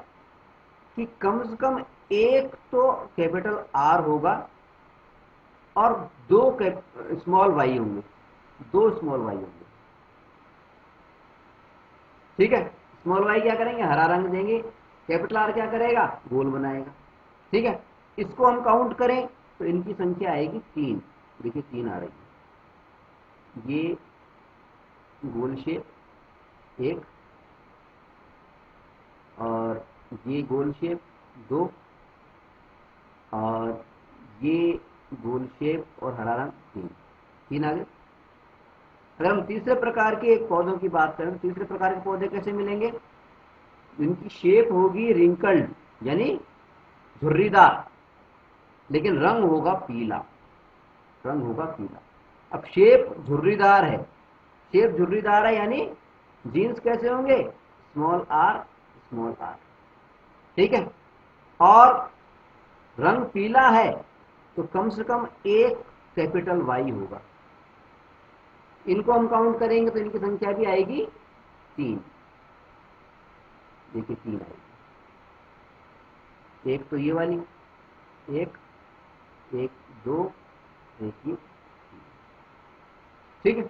कि कम से कम एक तो कैपिटल आर होगा और 2 स्मॉल वाई होंगे, 2 स्मॉल वाई होंगे। ठीक है, स्मॉल वाई क्या करेंगे, हरा रंग देंगे, कैपिटल आर क्या करेगा, गोल बनाएगा। ठीक है, इसको हम काउंट करें तो इनकी संख्या आएगी 3। देखिए 3 आ रही है, ये गोल शेप 1 और ये गोल शेप 2 और ये गोल शेप और हरा रंग 3 आ गए। अगर हम तीसरे प्रकार के पौधों की बात करें तो तीसरे प्रकार के पौधे कैसे मिलेंगे, इनकी शेप होगी रिंकल्ड, यानी झुर्रीदार, लेकिन रंग होगा पीला, रंग होगा पीला। अब शेप झुर्रीदार है, शेप झुर्रीदार है यानी जीन्स कैसे होंगे, स्मॉल आर स्मॉल आर। ठीक है, और रंग पीला है तो कम से कम एक कैपिटल वाई होगा। इनको हम काउंट करेंगे तो इनकी संख्या भी आएगी 3। देखिए 3 आएगी, एक तो ये वाली, एक 1 2 1 ये। ठीक है,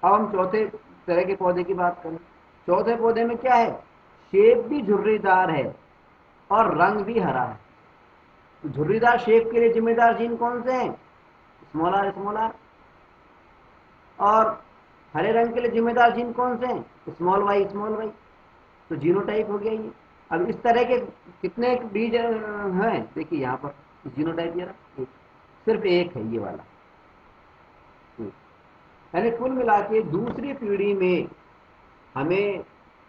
अब हम चौथे तरह के पौधे की बात करें। चौथे पौधे में क्या है, शेप भी झुर्रीदार है और रंग भी हरा है। तो झुर्रीदार शेप के लिए जिम्मेदार जीन कौन से हैं, स्मॉल आर स्मॉल आर। और हरे रंग के लिए जिम्मेदार जीन कौन से हैं, स्मॉल वाई स्मॉल वाई। तो जीनोटाइप हो गया ये। अब इस तरह के कितने बीज हैं, देखिए यहाँ पर जीनोटाइप ये रहा, सिर्फ एक है ये वाला। यानी कुल मिला के दूसरी पीढ़ी में हमें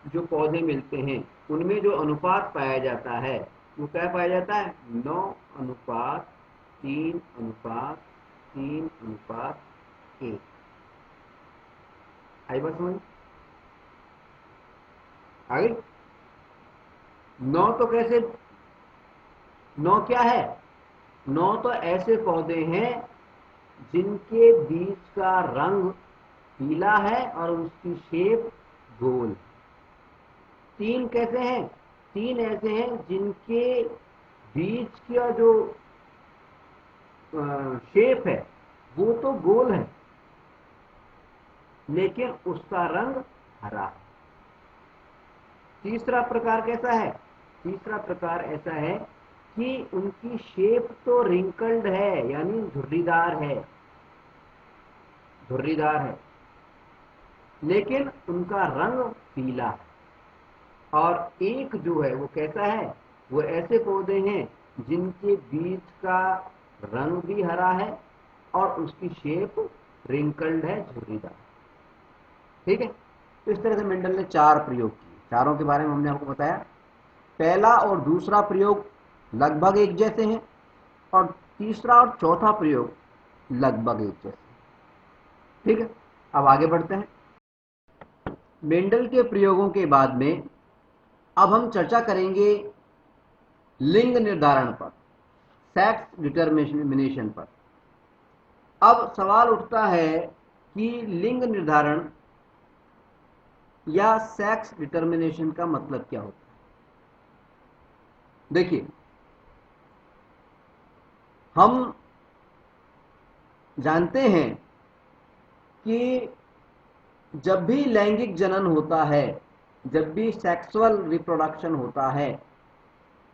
जो पौधे मिलते हैं उनमें जो अनुपात पाया जाता है वो क्या पाया जाता है, 9:3:1 3:1। आई बात समझ? आगे 9 तो कैसे, 9 क्या है? 9 तो ऐसे पौधे हैं जिनके बीज का रंग पीला है और उसकी शेप गोल। 3 कैसे हैं? 3 ऐसे हैं जिनके बीज का जो शेप है वो तो गोल है लेकिन उसका रंग हरा है। तीसरा प्रकार कैसा है? तीसरा प्रकार ऐसा है कि उनकी शेप तो रिंकल्ड है यानी झुर्रीदार है, झुर्रीदार है, लेकिन उनका रंग पीला है। और एक जो है वो कैसा है? वो ऐसे पौधे हैं जिनके बीज का रंग भी हरा है और उसकी शेप रिंकल्ड है, झुर्रीदार। ठीक है, तो इस तरह से मेंडल ने 4 प्रयोग किए। चारों के बारे में हमने आपको बताया। पहला और दूसरा प्रयोग लगभग एक जैसे हैं और तीसरा और चौथा प्रयोग लगभग एक जैसे। ठीक है, अब आगे बढ़ते हैं। मेंडल के प्रयोगों के बाद में अब हम चर्चा करेंगे लिंग निर्धारण पर, सेक्स डिटरमिनेशन पर। अब सवाल उठता है कि लिंग निर्धारण या सेक्स डिटरमिनेशन का मतलब क्या होता है? देखिए, हम जानते हैं कि जब भी लैंगिक जनन होता है, जब भी सेक्सुअल रिप्रोडक्शन होता है,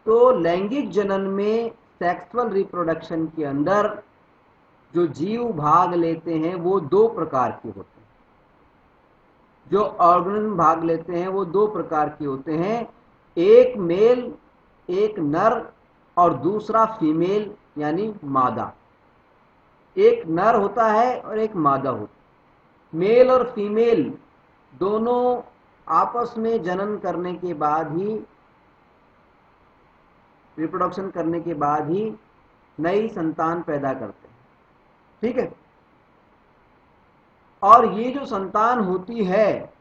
तो लैंगिक जनन में सेक्सुअल रिप्रोडक्शन के अंदर जो जीव भाग लेते हैं वो 2 प्रकार के होते हैं। जो ऑर्गेनिज्म भाग लेते हैं वो 2 प्रकार के होते हैं, एक मेल, एक नर, और दूसरा फीमेल यानी मादा। एक नर होता है और एक मादा होता है। मेल और फीमेल दोनों आपस में जनन करने के बाद ही, रिप्रोडक्शन करने के बाद ही नई संतान पैदा करते हैं। ठीक है, और ये जो संतान होती है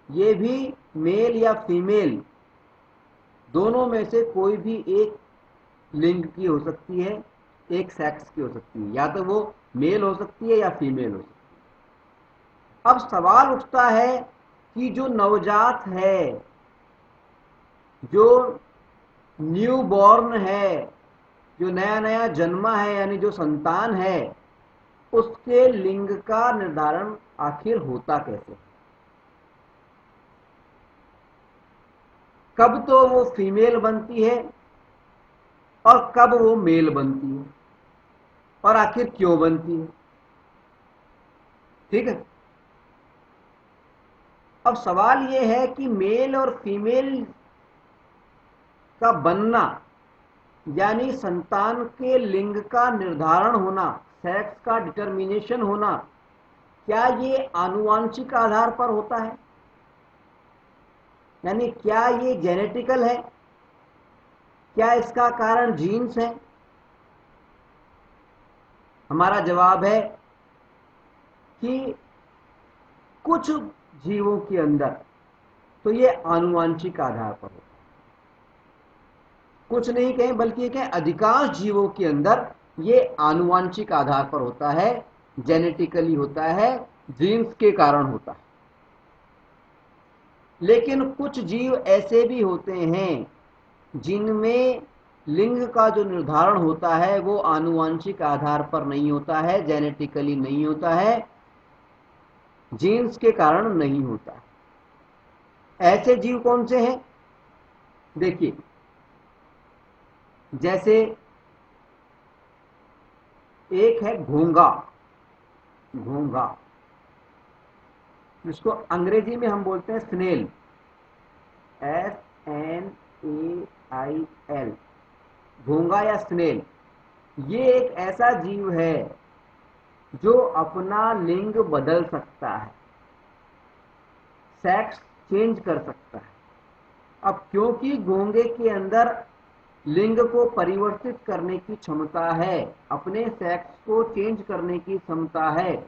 ये भी मेल या फीमेल दोनों में से कोई भी एक लिंग की हो सकती है, एक सेक्स की हो सकती है, या तो वो मेल हो सकती है या फीमेल हो सकती है। अब सवाल उठता है कि जो नवजात है, जो न्यू बॉर्न है, जो नया नया जन्मा है यानी जो संतान है, उसके लिंग का निर्धारण आखिर होता कैसे? कब तो वो फीमेल बनती है और कब वो मेल बनती है, और आखिर क्यों बनती है? ठीक है, अब सवाल ये है कि मेल और फीमेल का बनना यानी संतान के लिंग का निर्धारण होना, सेक्स का डिटर्मिनेशन होना, क्या ये आनुवांशिक आधार पर होता है? यानी क्या ये जेनेटिकल है? क्या इसका कारण जीन्स है? हमारा जवाब है कि कुछ जीवों के अंदर तो ये आनुवांशिक आधार पर होता है। कुछ नहीं कहें बल्कि कहें अधिकांश जीवों के अंदर ये आनुवांशिक आधार पर होता है, जेनेटिकली होता है, जीन्स के कारण होता है। लेकिन कुछ जीव ऐसे भी होते हैं जिनमें लिंग का जो निर्धारण होता है वो आनुवांशिक आधार पर नहीं होता है, जेनेटिकली नहीं होता है, जीन्स के कारण नहीं होता है। ऐसे जीव कौन से हैं? देखिए, जैसे एक है घोंगा, घोंगा जिसको अंग्रेजी में हम बोलते हैं स्नेल, SNAIL, घोंगा या स्नेल। ये एक ऐसा जीव है जो अपना लिंग बदल सकता है, सेक्स चेंज कर सकता है। अब क्योंकि घोंगे के अंदर लिंग को परिवर्तित करने की क्षमता है, अपने सेक्स को चेंज करने की क्षमता है।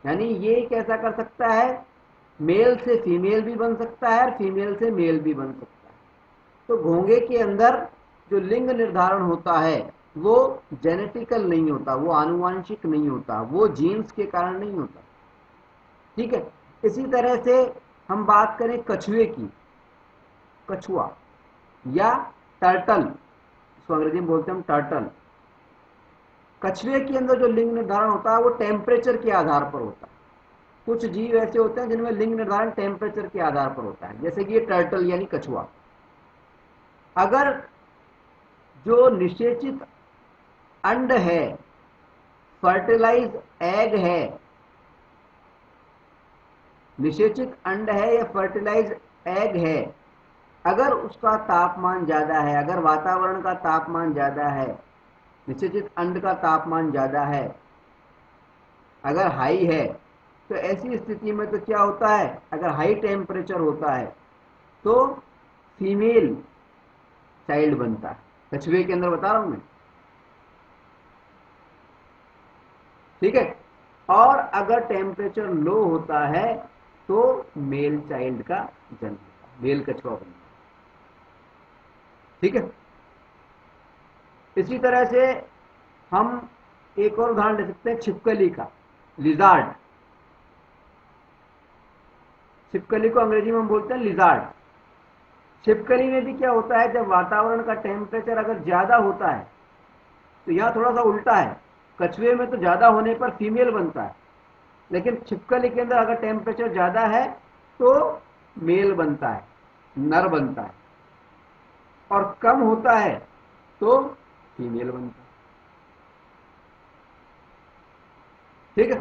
यानी ये कैसा कर सकता है, मेल से फीमेल भी बन सकता है और फीमेल से मेल भी बन सकता है। तो घोंगे के अंदर जो लिंग निर्धारण होता है वो जेनेटिकल नहीं होता, वो आनुवांशिक नहीं होता, वो जीन्स के कारण नहीं होता। ठीक है। इसी तरह से हम बात करें कछुए की, कछुआ या टर्टल, इसको अंग्रेजी में बोलते हैं हम टर्टल। कछुए के अंदर जो लिंग निर्धारण होता है वो टेम्परेचर के आधार पर होता है। कुछ जीव ऐसे होते हैं जिनमें लिंग निर्धारण टेम्परेचर के आधार पर होता है, जैसे कि ये टर्टल यानी कछुआ। अगर जो निषेचित अंड है, फर्टिलाइज एग है, निषेचित अंड है या फर्टिलाइज एग है, अगर उसका तापमान ज्यादा है, अगर वातावरण का तापमान ज्यादा है, निषेचित अंड का तापमान ज्यादा है, अगर हाई है, तो ऐसी स्थिति में तो क्या होता है, अगर हाई टेम्परेचर होता है तो फीमेल चाइल्ड बनता है। कछुए के अंदर बता रहा हूं मैं। ठीक है। और अगर टेम्परेचर लो होता है तो मेल चाइल्ड का जन्म होता है, मेल कछुआ बनता है। ठीक है। इसी तरह से हम एक और उदाहरण ले सकते हैं छिपकली का, लिजार्ड। छिपकली को अंग्रेजी में हम बोलते हैं लिजार्ड। छिपकली में भी क्या होता है, जब वातावरण का टेम्परेचर अगर ज्यादा होता है, तो यहां थोड़ा सा उल्टा है, कछुए में तो ज्यादा होने पर फीमेल बनता है, लेकिन छिपकली के अंदर अगर टेम्परेचर ज्यादा है तो मेल बनता है, नर बनता है, और कम होता है तो फीमेल बनता है। ठीक है।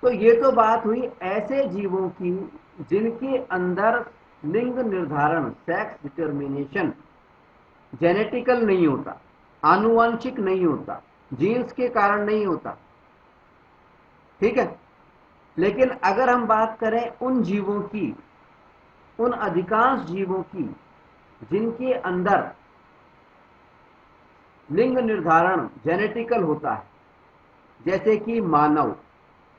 तो ये तो बात हुई ऐसे जीवों की जिनके अंदर लिंग निर्धारण, सेक्स डिटर्मिनेशन जेनेटिकल नहीं होता, आनुवंशिक नहीं होता, जीन्स के कारण नहीं होता। ठीक है। लेकिन अगर हम बात करें उन जीवों की, उन अधिकांश जीवों की जिनके अंदर लिंग निर्धारण जेनेटिकल होता है, जैसे कि मानव,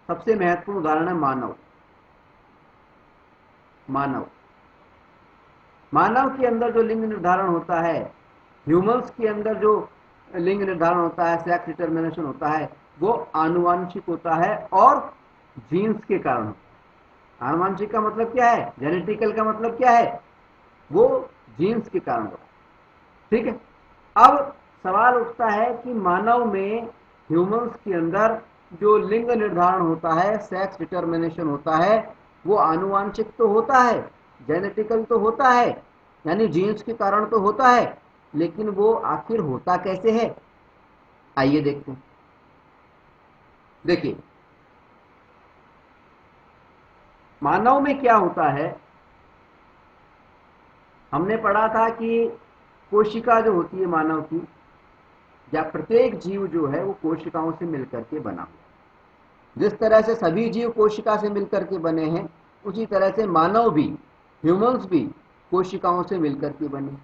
सबसे महत्वपूर्ण उदाहरण है मानव। मानव मानव के अंदर जो लिंग निर्धारण होता है, ह्यूमंस के अंदर जो लिंग निर्धारण होता है, सेक्स डिटर्मिनेशन होता है, वो आनुवांशिक होता है और जीन्स के कारण होता है। आनुवांशिक का मतलब क्या है, जेनेटिकल का मतलब क्या है, वो जीन्स के कारण होता है। ठीक है। अब सवाल उठता है कि मानव में, ह्यूमंस के अंदर जो लिंग निर्धारण होता है, सेक्स डिटर्मिनेशन होता है, वो आनुवांशिक तो होता है, जेनेटिकल तो होता है, यानी जीन्स के कारण तो होता है, लेकिन वो आखिर होता कैसे है, आइए देखते हैं। देखिए मानव में क्या होता है, हमने पढ़ा था कि कोशिका जो होती है मानव की, या प्रत्येक जीव जो है वो कोशिकाओं से मिलकर के बना हुआ। जिस तरह से सभी जीव कोशिका से मिलकर के बने हैं, उसी तरह से मानव भी, ह्यूमंस भी कोशिकाओं से मिलकर के बने।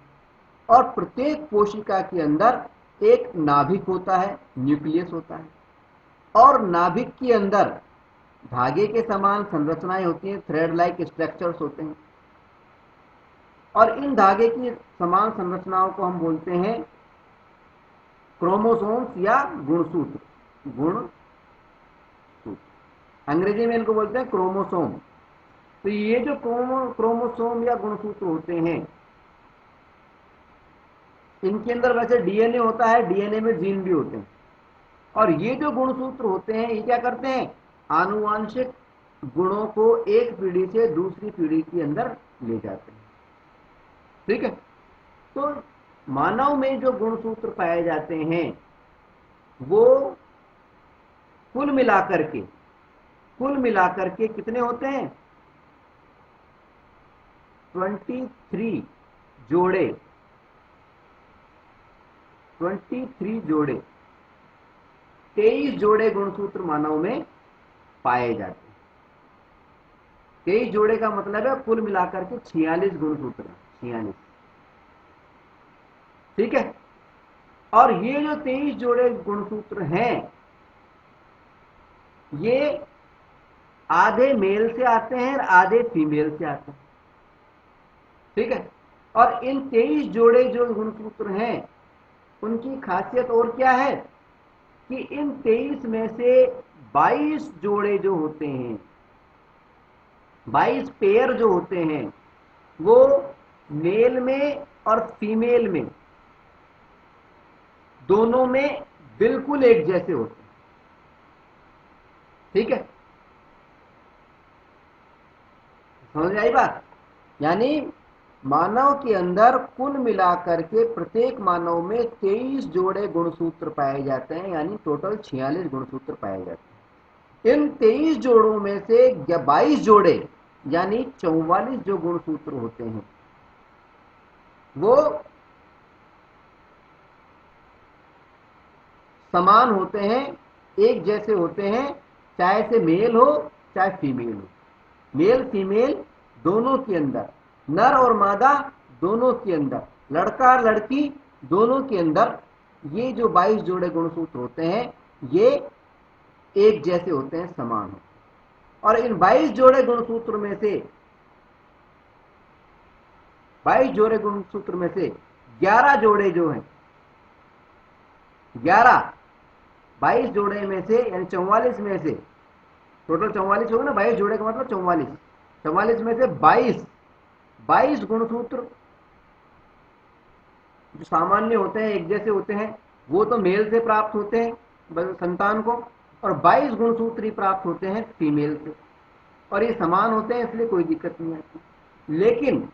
और प्रत्येक कोशिका के अंदर एक नाभिक होता है, न्यूक्लियस होता है, और नाभिक के अंदर धागे के समान संरचनाएं होती हैं, थ्रेड लाइक स्ट्रक्चर्स होते हैं। और इन धागे की समान संरचनाओं को हम बोलते हैं क्रोमोसोम्स या गुणसूत्र। गुणसूत्र अंग्रेजी में इनको बोलते हैं क्रोमोसोम। तो ये जो क्रोमोसोम या गुणसूत्र होते हैं, इनके अंदर वैसे डीएनए होता है, डीएनए में जीन भी होते हैं, और ये जो गुणसूत्र होते हैं ये क्या करते हैं, आनुवांशिक गुणों को एक पीढ़ी से दूसरी पीढ़ी के अंदर ले जाते हैं। ठीक है। तो मानव में जो गुणसूत्र पाए जाते हैं वो कुल मिलाकर के कितने होते हैं, 23 जोड़े, 23 जोड़े, 23 जोड़े गुणसूत्र मानव में पाए जाते हैं। 23 जोड़े का मतलब है कुल मिलाकर के 46 गुणसूत्र, 46। और ये जो 23 जोड़े गुणसूत्र हैं, ये आधे मेल से आते हैं और आधे फीमेल से आते हैं। ठीक है। और इन 23 जोड़े जो गुणसूत्र हैं, उनकी खासियत और क्या है कि इन 23 में से 22 जोड़े जो होते हैं, 22 पेयर जो होते हैं, वो मेल में और फीमेल में दोनों में बिल्कुल एक जैसे होते हैं। ठीक है, समझ आई बात? यानी मानव के अंदर कुल मिलाकर के प्रत्येक मानव में 23 जोड़े गुणसूत्र पाए जाते हैं, यानी टोटल 46 गुणसूत्र पाए जाते हैं। इन 23 जोड़ों में से 22 जोड़े यानी 44 जो गुणसूत्र होते हैं, वो समान होते हैं, एक जैसे होते हैं, चाहे से मेल हो चाहे फीमेल हो। मेल फीमेल दोनों के अंदर, नर और मादा दोनों के अंदर, लड़का और लड़की दोनों के अंदर ये जो 22 जोड़े गुणसूत्र होते हैं, ये एक जैसे होते हैं, समान होते हैं। और इन 22 जोड़े गुणसूत्र में से 22 जोड़े गुणसूत्र में से 11 जोड़े जो हैं, 22 जोड़े में से यानी 44 में से, टोटल 44 होगा ना, 22 जोड़े का मतलब 44, 44 में से 22 गुणसूत्र जो सामान्य होते हैं, एक जैसे होते हैं, वो तो मेल से प्राप्त होते हैं संतान को, और 22 गुणसूत्र ही प्राप्त होते हैं फीमेल से, और ये समान होते हैं, इसलिए कोई दिक्कत नहीं आती। लेकिन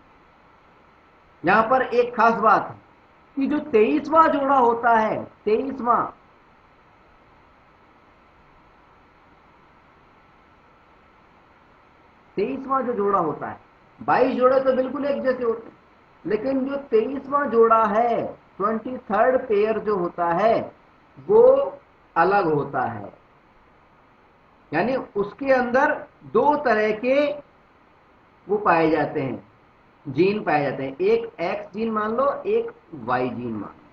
यहां पर एक खास बात है कि जो 23वां जोड़ा होता है, 23वां जो जोड़ा होता है, 22 जोड़े तो बिल्कुल एक जैसे होते हैं, लेकिन जो 23वां जोड़ा है, 23rd पेयर जो होता है, वो अलग होता है। यानी उसके अंदर दो तरह के वो पाए जाते हैं, जीन पाए जाते हैं, एक एक्स जीन मान लो, एक वाई जीन मान लो।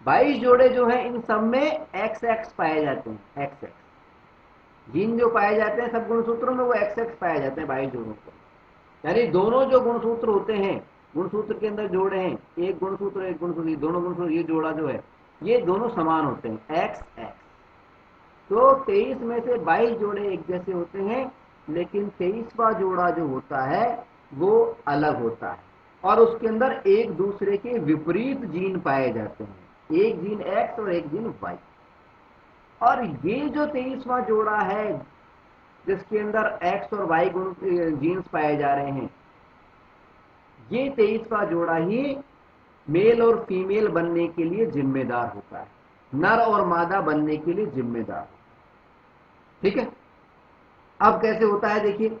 22 जोड़े जो हैं, इन सब में एक्स एक्स पाए जाते हैं, एक्स एक्स जीन जो पाए जाते हैं सब गुणसूत्रों में, वो एक्स एक्स पाए जाते हैं 22 जोड़ों को। यानी दोनों जो गुणसूत्र होते हैं, गुणसूत्र के अंदर जोड़े हैं, एक गुणसूत्र, दोनों गुणसूत्र, ये जोड़ा जो है, ये दोनों समान होते हैं, एक्स एक्स। तो 23 में से 22 जोड़े एक जैसे होते हैं, लेकिन 23वां जोड़ा जो होता है वो अलग होता है, और उसके अंदर एक दूसरे के विपरीत जीन पाए जाते हैं, एक जीन एक्स और एक जीन वाई। और ये जो 23वां जोड़ा है, जिसके अंदर एक्स और वाई गुण जीन्स पाए जा रहे हैं, ये 23वां जोड़ा ही मेल और फीमेल बनने के लिए जिम्मेदार होता है, नर और मादा बनने के लिए जिम्मेदार होता है। ठीक है, अब कैसे होता है देखिए,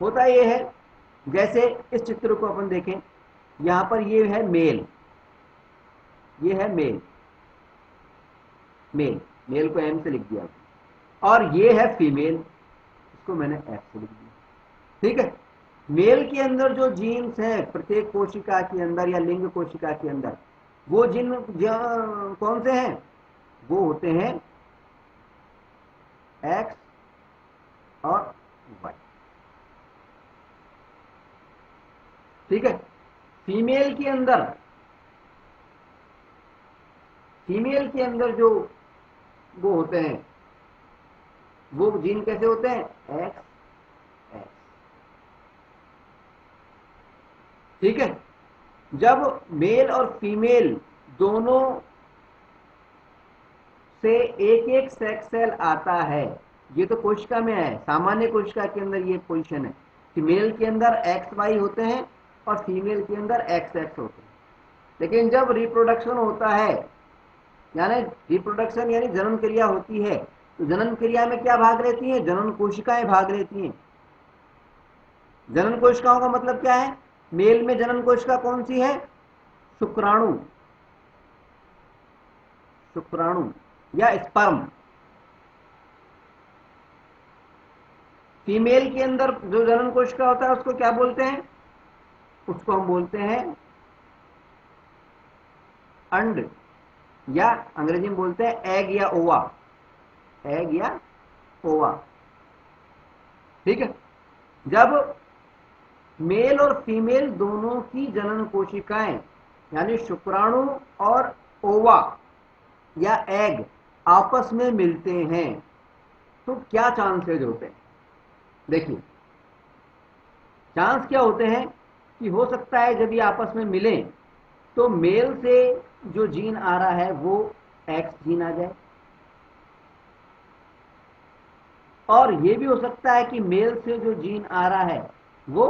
होता ये है, जैसे इस चित्र को अपन देखें, यहां पर ये है मेल, ये है मेल, मेल को एम से लिख दिया, और ये है फीमेल, इसको मैंने एफ से लिख दिया। ठीक है, मेल के अंदर जो जीन्स हैं प्रत्येक कोशिका के अंदर या लिंग कोशिका के अंदर, वो जीन कौन से हैं, वो होते हैं एक्स और वाई। ठीक है, फीमेल के अंदर जो वो होते हैं, वो जीन कैसे होते हैं, एक्स एक्स। ठीक है, जब मेल और फीमेल दोनों से एक एक सेक्स सेल आता है, ये तो कोशिका में है, सामान्य कोशिका के अंदर ये पोजीशन है कि मेल के अंदर एक्स वाई होते हैं और फीमेल के अंदर एक्स एक्स होते हैं। लेकिन जब रिप्रोडक्शन होता है, यानी रिप्रोडक्शन यानी जनन क्रिया होती है, तो जनन क्रिया में क्या भाग लेती हैं, जनन कोशिकाएं भाग लेती हैं। जनन कोशिकाओं का मतलब क्या है, मेल में जनन कोशिका कौन सी है, शुक्राणु, शुक्राणु या स्पर्म। फीमेल के अंदर जो जनन कोशिका होता है उसको क्या बोलते हैं, उसको हम बोलते हैं अंड, या अंग्रेजी में बोलते हैं एग या ओवा, एग या ओवा। ठीक है। जब मेल और फीमेल दोनों की जनन कोशिकाएं यानी शुक्राणु और ओवा या एग आपस में मिलते हैं तो क्या चांसेज होते हैं? देखिए, चांस क्या होते हैं कि हो सकता है जब ये आपस में मिलें तो मेल से जो जीन आ रहा है वो एक्स जीन आ जाए, और ये भी हो सकता है कि मेल से जो जीन आ रहा है वो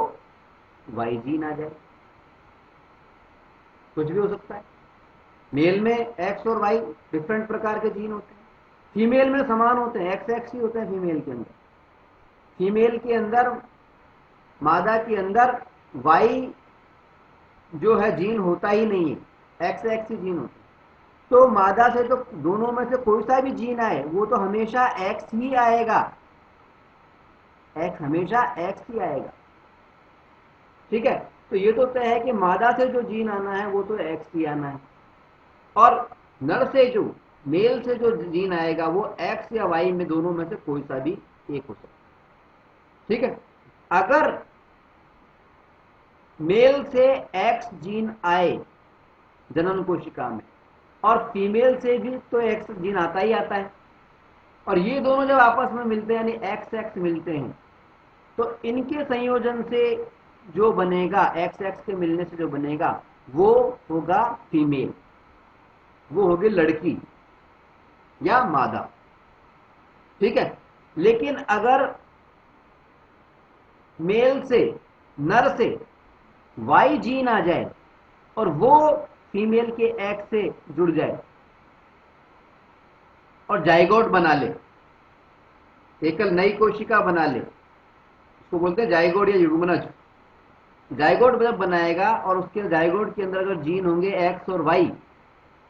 वाई जीन आ जाए। कुछ भी हो सकता है। मेल में एक्स और वाई डिफरेंट प्रकार के जीन होते हैं, फीमेल में समान होते हैं, एक्स एक्स ही होते हैं फीमेल के अंदर। फीमेल के अंदर, मादा के अंदर वाई जो है जीन होता ही नहीं है, एक्स एक्स ही जीन होता है। तो मादा से तो दोनों में से कोई सा भी जीन आए वो तो हमेशा एक्स ही आएगा, एक्स हमेशा एक्स ही आएगा। ठीक है। तो ये तो तय है कि मादा से जो जीन आना है वो तो एक्स ही आना है, और नर से जो, मेल से जो जीन आएगा वो एक्स या वाई में दोनों में से कोई सा भी एक हो सकता है। ठीक है। अगर मेल से एक्स जीन आए जनन कोशिका में और फीमेल से भी तो एक्स जीन आता ही आता है, और ये दोनों जब आपस में मिलते हैं यानी एक्स एक्स मिलते हैं तो इनके संयोजन से जो बनेगा, एक्स एक्स के मिलने से जो बनेगा वो होगा फीमेल, वो होगी लड़की या मादा। ठीक है। लेकिन अगर मेल से, नर से वाई जीन आ जाए और वो फीमेल के एग से जुड़ जाए और जाइगोट बना ले, एकल नई कोशिका बना ले, उसको बोलते हैं जाइगोट या युग्मनज। जाइगोट जब बनाएगा और उसके जाइगोट के अंदर अगर जीन होंगे एक्स और वाई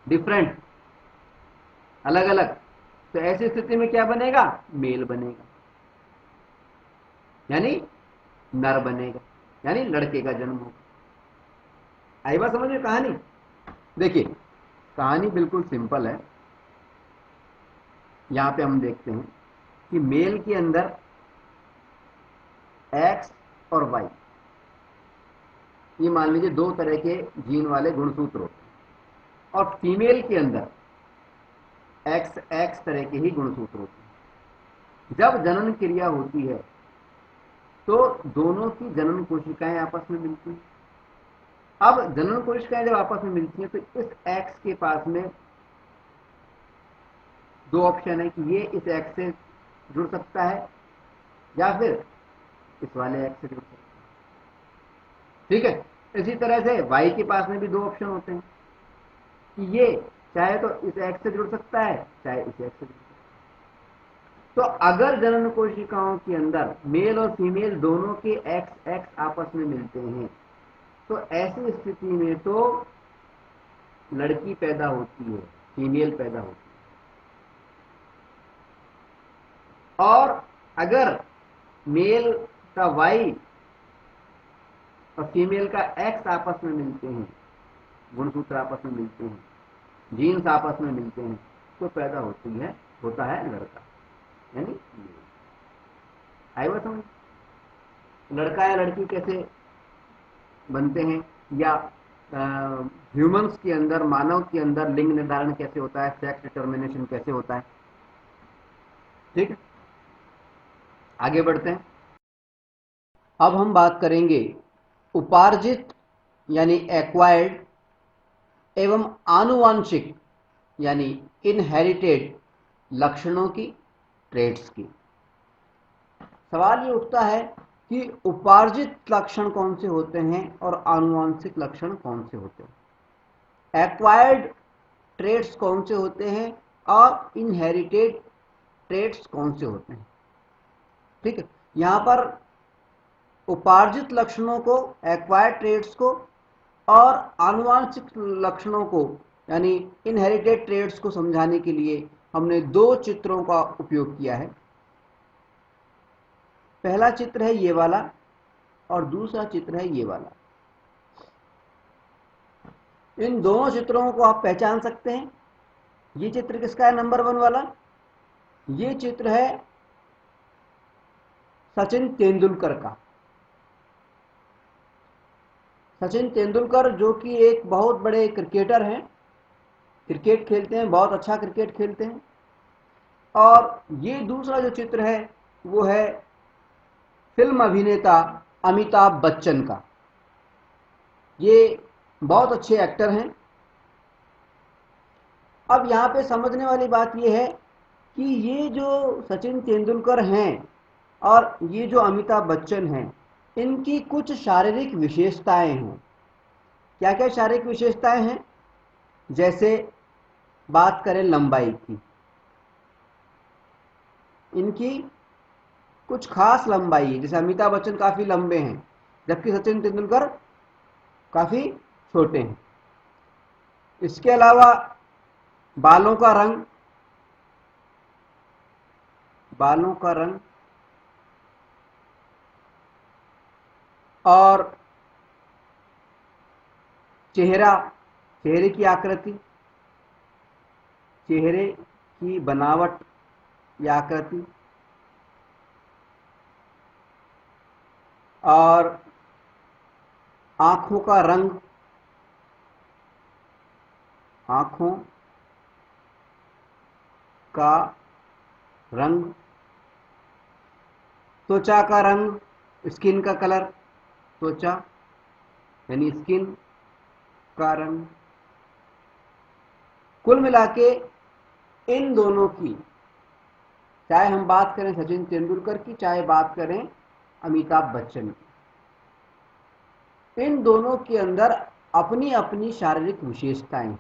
डिफरेंट, अलग अलग, तो ऐसी स्थिति में क्या बनेगा? मेल बनेगा, यानी नर बनेगा, यानी लड़के का जन्म होगा। आई बात समझ में कहानी? देखिए, कहानी बिल्कुल सिंपल है। यहां पे हम देखते हैं कि मेल के अंदर एक्स और वाई, ये मान लीजिए दो तरह के जीन वाले गुणसूत्र होते हैं, और फीमेल के अंदर एक्स एक्स तरह के ही गुणसूत्र होते हैं। जब जनन क्रिया होती है तो दोनों की जनन कोशिकाएं आपस में मिलती हैं। अब जनन कोशिकाएं जब आपस में मिलती हैं तो इस एक्स के पास में दो ऑप्शन है कि ये इस एक्स से जुड़ सकता है या फिर इस वाले एक्स से जुड़ सकता है। ठीक है। इसी तरह से वाई के पास में भी दो ऑप्शन होते हैं कि ये चाहे तो इस एक्स से जुड़ सकता है, चाहे इस एक्स से जुड़ सकता है। तो अगर जनन कोशिकाओं के अंदर मेल और फीमेल दोनों के एक्स एक्स आपस में मिलते हैं तो ऐसी स्थिति में तो लड़की पैदा होती है, फीमेल पैदा होती है। और अगर मेल का वाई और फीमेल का एक्स आपस में मिलते हैं, गुणसूत्र आपस में मिलते हैं, जीन्स आपस में मिलते हैं, तो पैदा होता है लड़का, यानी आई बात समझ? लड़का या लड़की कैसे बनते हैं, या ह्यूमंस के अंदर, मानव के अंदर लिंग निर्धारण कैसे होता है, सेक्स डिटर्मिनेशन कैसे होता है। ठीक है। आगे बढ़ते हैं। अब हम बात करेंगे उपार्जित यानी एक्वायर्ड एवं आनुवांशिक यानी इनहेरिटेड लक्षणों की, ट्रेड्स की। सवाल ये उठता है कि उपार्जित लक्षण कौन से होते हैं और आनुवांशिक लक्षण कौन से होते हैं, एक्वायर्ड ट्रेड्स कौन से होते हैं और इनहेरिटेड ट्रेड्स कौन से होते हैं। ठीक है। यहां पर उपार्जित लक्षणों को, एक्वायर्ड ट्रेड्स को, और आनुवांशिक लक्षणों को यानी इनहेरिटेड ट्रेड्स को समझाने के लिए हमने दो चित्रों का उपयोग किया है। पहला चित्र है ये वाला और दूसरा चित्र है ये वाला। इन दोनों चित्रों को आप पहचान सकते हैं। ये चित्र किसका है, नंबर 1 वाला? ये चित्र है सचिन तेंदुलकर का। सचिन तेंदुलकर जो कि एक बहुत बड़े क्रिकेटर हैं, क्रिकेट खेलते हैं, बहुत अच्छा क्रिकेट खेलते हैं। और ये दूसरा जो चित्र है वो है फिल्म अभिनेता अमिताभ बच्चन का। ये बहुत अच्छे एक्टर हैं। अब यहाँ पे समझने वाली बात ये है कि ये जो सचिन तेंदुलकर हैं और ये जो अमिताभ बच्चन हैं, इनकी कुछ शारीरिक विशेषताएं हैं। क्या क्या शारीरिक विशेषताएं हैं? जैसे बात करें लंबाई की, इनकी कुछ खास लंबाई है। जैसे अमिताभ बच्चन काफ़ी लंबे हैं, जबकि सचिन तेंदुलकर काफ़ी छोटे हैं। इसके अलावा बालों का रंग, बालों का रंग और चेहरा, चेहरे की आकृति, चेहरे की बनावट या आकृति, और आंखों का रंग, आंखों का रंग, त्वचा का रंग, स्किन का कलर, त्वचा यानी स्किन का रंग। कुल मिला के इन दोनों की, चाहे हम बात करें सचिन तेंदुलकर की, चाहे बात करें अमिताभ बच्चन की, इन दोनों के अंदर अपनी अपनी शारीरिक विशेषताएं हैं।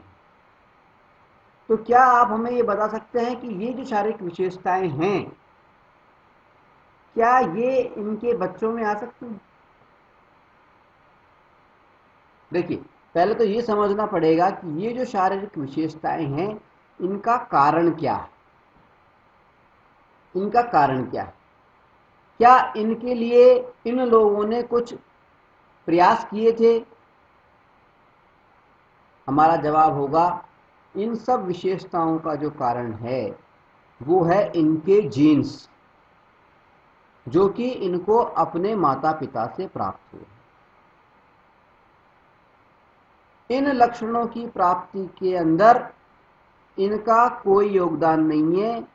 तो क्या आप हमें ये बता सकते हैं कि ये जो शारीरिक विशेषताएं हैं, क्या ये इनके बच्चों में आ सकती हैं? देखिए, पहले तो ये समझना पड़ेगा कि ये जो शारीरिक विशेषताएं हैं, इनका कारण क्या है? इनका कारण क्या है? क्या इनके लिए इन लोगों ने कुछ प्रयास किए थे? हमारा जवाब होगा, इन सब विशेषताओं का जो कारण है वो है इनके जीन्स, जो कि इनको अपने माता पिता से प्राप्त हुए। इन लक्षणों की प्राप्ति के अंदर इनका कोई योगदान नहीं है।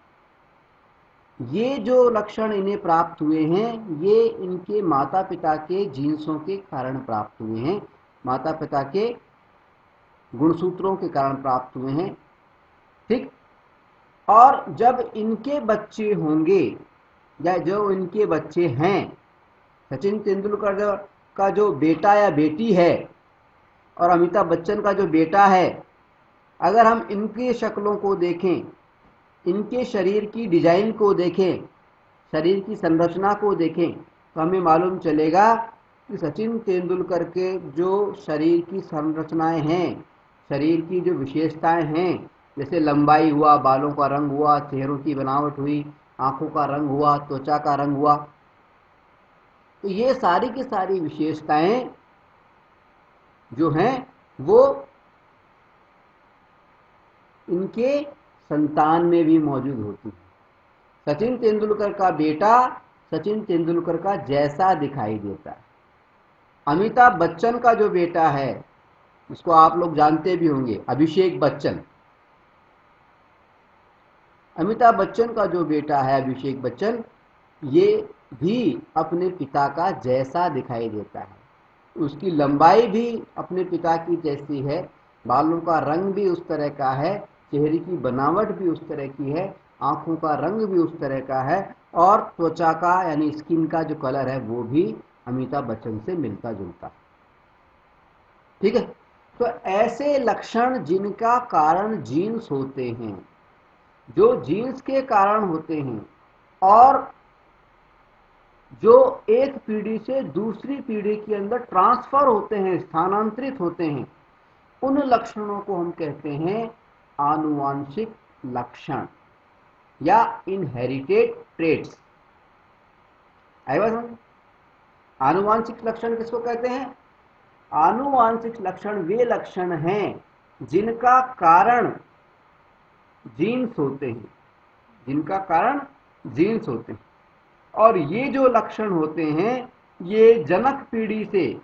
ये जो लक्षण इन्हें प्राप्त हुए हैं, ये इनके माता पिता के जीन्सों के कारण प्राप्त हुए हैं, माता पिता के गुणसूत्रों के कारण प्राप्त हुए हैं। ठीक। और जब इनके बच्चे होंगे या जो इनके बच्चे हैं, सचिन तेंदुलकर का जो बेटा या बेटी है और अमिताभ बच्चन का जो बेटा है, अगर हम इनकी शक्लों को देखें, इनके शरीर की डिजाइन को देखें, शरीर की संरचना को देखें, तो हमें मालूम चलेगा कि सचिन तेंदुलकर के जो शरीर की संरचनाएं हैं, शरीर की जो विशेषताएं हैं, जैसे लंबाई हुआ, बालों का रंग हुआ, चेहरों की बनावट हुई, आंखों का रंग हुआ, त्वचा का रंग हुआ, तो ये सारी की सारी विशेषताएं जो हैं वो इनके संतान में भी मौजूद होती है। सचिन तेंदुलकर का बेटा सचिन तेंदुलकर का जैसा दिखाई देता है। अमिताभ बच्चन का जो बेटा है, उसको आप लोग जानते भी होंगे, अभिषेक बच्चन। अमिताभ बच्चन का जो बेटा है अभिषेक बच्चन, ये भी अपने पिता का जैसा दिखाई देता है। उसकी लंबाई भी अपने पिता की जैसी है, बालों का रंग भी उस तरह का है, चेहरे की बनावट भी उस तरह की है, आंखों का रंग भी उस तरह का है, और त्वचा का यानी स्किन का जो कलर है वो भी अमिताभ बच्चन से मिलता जुलता। ठीक है। तो ऐसे लक्षण जिनका कारण जीन्स होते हैं, जो जीन्स के कारण होते हैं और जो एक पीढ़ी से दूसरी पीढ़ी के अंदर ट्रांसफर होते हैं, स्थानांतरित होते हैं, उन लक्षणों को हम कहते हैं आनुवांशिक लक्षण या इनहेरिटेड ट्रेट्स। आई बात समझ? आनुवांशिक लक्षण किसको कहते हैं? आनुवांशिक लक्षण वे लक्षण हैं जिनका कारण जीन्स होते हैं, जिनका कारण जीन्स होते हैं। और ये जो लक्षण होते हैं ये जनक पीढ़ी से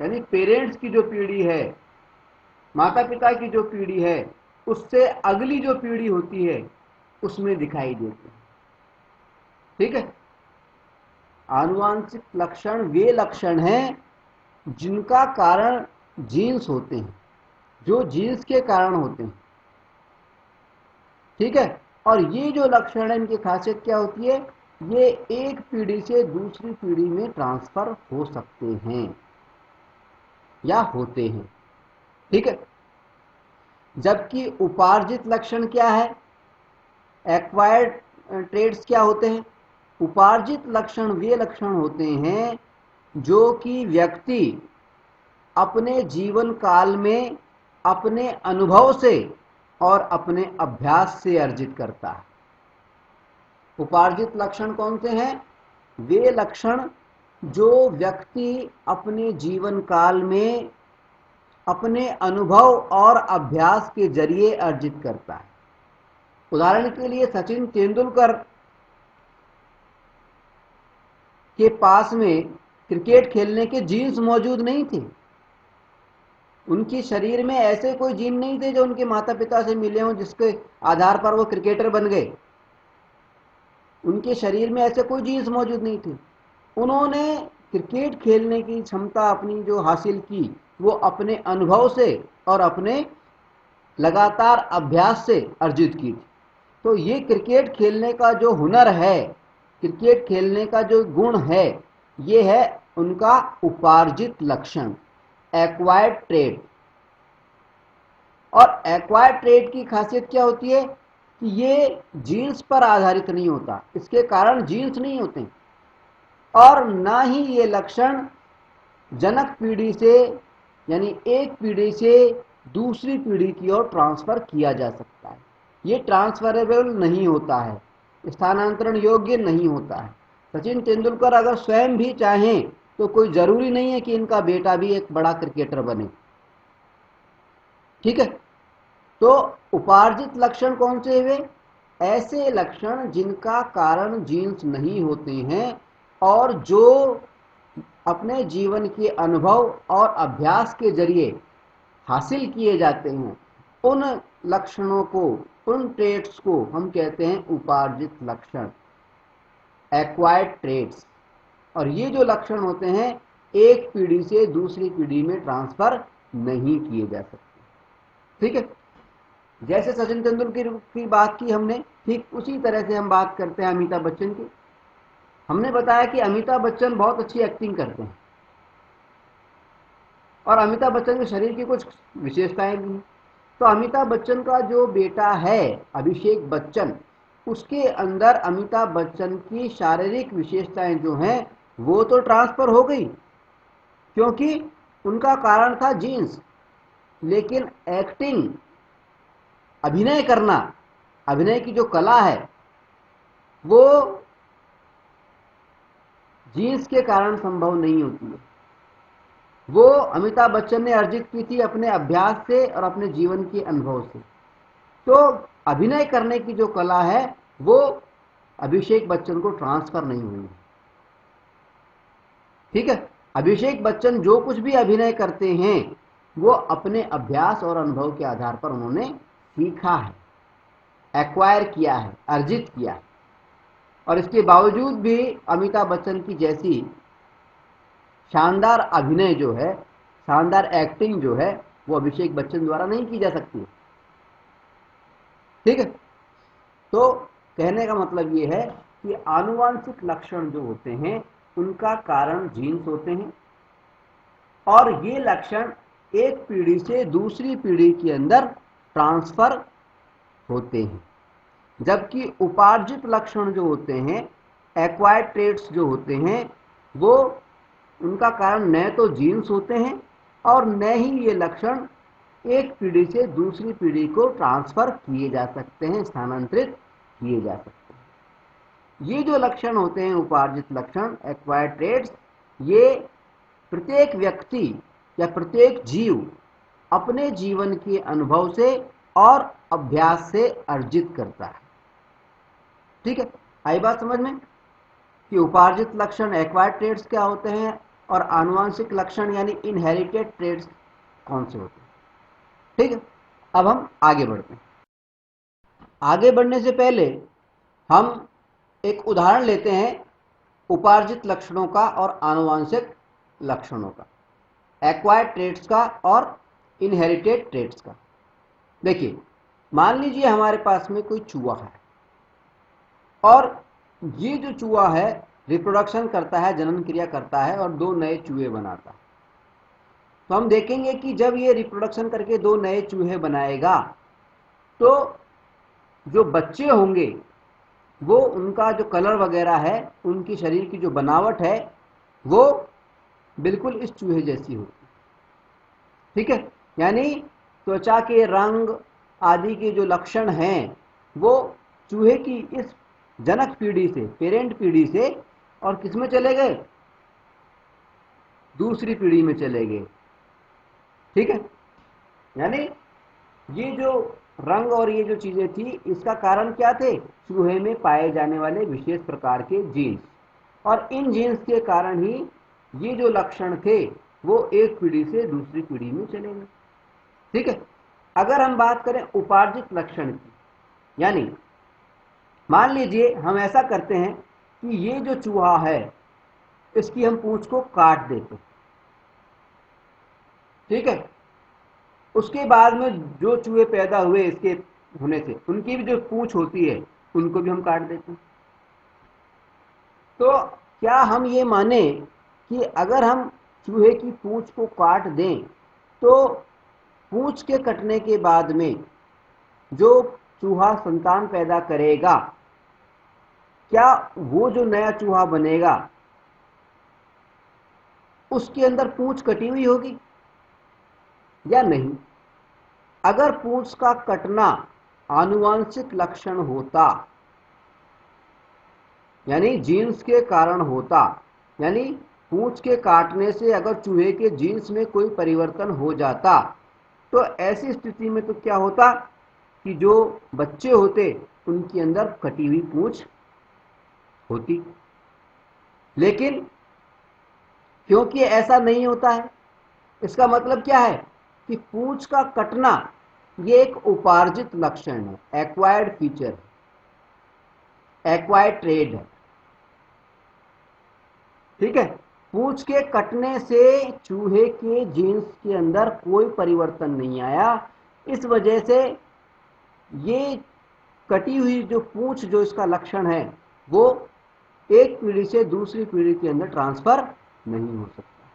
यानी पेरेंट्स की जो पीढ़ी है, माता पिता की जो पीढ़ी है, उससे अगली जो पीढ़ी होती है उसमें दिखाई देते हैं। ठीक है। आनुवांशिक लक्षण वे लक्षण हैं जिनका कारण जीन्स होते हैं, जो जीन्स के कारण होते हैं। ठीक है। और ये जो लक्षण है इनकी खासियत क्या होती है, ये एक पीढ़ी से दूसरी पीढ़ी में ट्रांसफर हो सकते हैं या होते हैं। ठीक है। जबकि उपार्जित लक्षण क्या है, एक्वायर्ड ट्रेड्स क्या होते हैं, उपार्जित लक्षण वे लक्षण होते हैं जो कि व्यक्ति अपने जीवन काल में अपने अनुभव से और अपने अभ्यास से अर्जित करता है। उपार्जित लक्षण कौन से हैं, वे लक्षण जो व्यक्ति अपने जीवन काल में अपने अनुभव और अभ्यास के जरिए अर्जित करता है। उदाहरण के लिए सचिन तेंदुलकर के पास में क्रिकेट खेलने के जीन्स मौजूद नहीं थे। उनके शरीर में ऐसे कोई जीन नहीं थे जो उनके माता पिता से मिले हों जिसके आधार पर वो क्रिकेटर बन गए। उनके शरीर में ऐसे कोई जीन्स मौजूद नहीं थे। उन्होंने क्रिकेट खेलने की क्षमता अपनी जो हासिल की वो अपने अनुभव से और अपने लगातार अभ्यास से अर्जित की थी। तो ये क्रिकेट खेलने का जो हुनर है, क्रिकेट खेलने का जो गुण है, ये है उनका उपार्जित लक्षण, एक्वायर्ड ट्रेड। और एक्वायर्ड ट्रेड की खासियत क्या होती है कि ये जीन्स पर आधारित नहीं होता, इसके कारण जीन्स नहीं होते और ना ही ये लक्षण जनक पीढ़ी से यानी एक पीढ़ी से दूसरी पीढ़ी की ओर ट्रांसफर किया जा सकता है। ये ट्रांसफरेबल नहीं होता है, स्थानांतरण योग्य नहीं होता है। सचिन तेंदुलकर अगर स्वयं भी चाहें तो कोई जरूरी नहीं है कि इनका बेटा भी एक बड़ा क्रिकेटर बने। ठीक है। तो उपार्जित लक्षण कौन से हुए, ऐसे लक्षण जिनका कारण जीन्स नहीं होते हैं और जो अपने जीवन के अनुभव और अभ्यास के जरिए हासिल किए जाते हैं, उन लक्षणों को, उन ट्रेड्स को हम कहते हैं उपार्जित लक्षण, एक्वायर्ड ट्रेड्स। और ये जो लक्षण होते हैं एक पीढ़ी से दूसरी पीढ़ी में ट्रांसफर नहीं किए जा सकते। ठीक है। जैसे सचिन तेंदुलकर की बात की हमने, ठीक उसी तरह से हम बात करते हैं अमिताभ बच्चन की। हमने बताया कि अमिताभ बच्चन बहुत अच्छी एक्टिंग करते हैं और अमिताभ बच्चन के शरीर की कुछ विशेषताएं भी हैं। तो अमिताभ बच्चन का जो बेटा है अभिषेक बच्चन, उसके अंदर अमिताभ बच्चन की शारीरिक विशेषताएं जो हैं वो तो ट्रांसफर हो गई क्योंकि उनका कारण था जीन्स, लेकिन एक्टिंग, अभिनय करना, अभिनय की जो कला है वो जीन्स के कारण संभव नहीं होती है। वो अमिताभ बच्चन ने अर्जित की थी अपने अभ्यास से और अपने जीवन के अनुभव से। तो अभिनय करने की जो कला है वो अभिषेक बच्चन को ट्रांसफर नहीं हुई। ठीक है। अभिषेक बच्चन जो कुछ भी अभिनय करते हैं वो अपने अभ्यास और अनुभव के आधार पर उन्होंने सीखा है, एक्वायर किया है, अर्जित किया है। और इसके बावजूद भी अमिताभ बच्चन की जैसी शानदार अभिनय जो है, शानदार एक्टिंग जो है, वो अभिषेक बच्चन द्वारा नहीं की जा सकती। ठीक है। तो कहने का मतलब ये है कि आनुवांशिक लक्षण जो होते हैं उनका कारण जीन्स होते हैं और ये लक्षण एक पीढ़ी से दूसरी पीढ़ी के अंदर ट्रांसफर होते हैं। जबकि उपार्जित लक्षण जो होते हैं, एक्वायर्ड ट्रेड्स जो होते हैं, वो उनका कारण न तो जीन्स होते हैं और न ही ये लक्षण एक पीढ़ी से दूसरी पीढ़ी को ट्रांसफर किए जा सकते हैं, स्थानांतरित किए जा सकते हैं। ये जो लक्षण होते हैं उपार्जित लक्षण, एक्वायर्ड ट्रेड्स, ये प्रत्येक व्यक्ति या प्रत्येक जीव अपने जीवन के अनुभव से और अभ्यास से अर्जित करता है। ठीक है, आई बात समझ में कि उपार्जित लक्षण एक्वायर्ड ट्रेड्स क्या होते हैं और आनुवंशिक लक्षण यानी इनहेरिटेड ट्रेड्स कौन से होते हैं। ठीक है, अब हम आगे बढ़ते हैं। आगे बढ़ने से पहले हम एक उदाहरण लेते हैं उपार्जित लक्षणों का और आनुवंशिक लक्षणों का, एक्वायर्ड ट्रेड्स का और इनहेरिटेड ट्रेड्स का। देखिए, मान लीजिए हमारे पास में कोई चूहा है और ये जो चूहा है रिप्रोडक्शन करता है, जनन क्रिया करता है और 2 नए चूहे बनाता है। तो हम देखेंगे कि जब ये रिप्रोडक्शन करके 2 नए चूहे बनाएगा तो जो बच्चे होंगे वो उनका जो कलर वगैरह है, उनकी शरीर की जो बनावट है वो बिल्कुल इस चूहे जैसी होगी। ठीक है, यानी त्वचा के रंग आदि के जो लक्षण हैं वो चूहे की इस जनक पीढ़ी से, पेरेंट पीढ़ी से और किस में चले गए, दूसरी पीढ़ी में चले गए। ठीक है, यानी ये जो रंग और ये जो चीजें थी इसका कारण क्या थे, चूहे में पाए जाने वाले विशेष प्रकार के जीन्स, और इन जीन्स के कारण ही ये जो लक्षण थे वो एक पीढ़ी से दूसरी पीढ़ी में चले गए। ठीक है, अगर हम बात करें उपार्जित लक्षण की, यानी मान लीजिए हम ऐसा करते हैं कि ये जो चूहा है इसकी हम पूंछ को काट देते हैं। ठीक है, उसके बाद में जो चूहे पैदा हुए इसके होने से उनकी भी जो पूंछ होती है उनको भी हम काट देते हैं। तो क्या हम ये माने कि अगर हम चूहे की पूंछ को काट दें तो पूंछ के कटने के बाद में जो चूहा संतान पैदा करेगा, क्या वो जो नया चूहा बनेगा उसके अंदर पूंछ कटी हुई होगी या नहीं? अगर पूंछ का कटना आनुवंशिक लक्षण होता, यानी जीन्स के कारण होता, यानी पूंछ के काटने से अगर चूहे के जीन्स में कोई परिवर्तन हो जाता तो ऐसी स्थिति में तो क्या होता कि जो बच्चे होते उनके अंदर कटी हुई पूंछ होती। लेकिन क्योंकि ऐसा नहीं होता है, इसका मतलब क्या है कि पूंछ का कटना ये एक उपार्जित लक्षण है, एक्वायर्ड फीचर, एक्वायर्ड ट्रेड है। ठीक है, पूंछ के कटने से चूहे के जीन्स के अंदर कोई परिवर्तन नहीं आया, इस वजह से ये कटी हुई जो पूंछ जो इसका लक्षण है वो एक पीढ़ी से दूसरी पीढ़ी के अंदर ट्रांसफर नहीं हो सकता।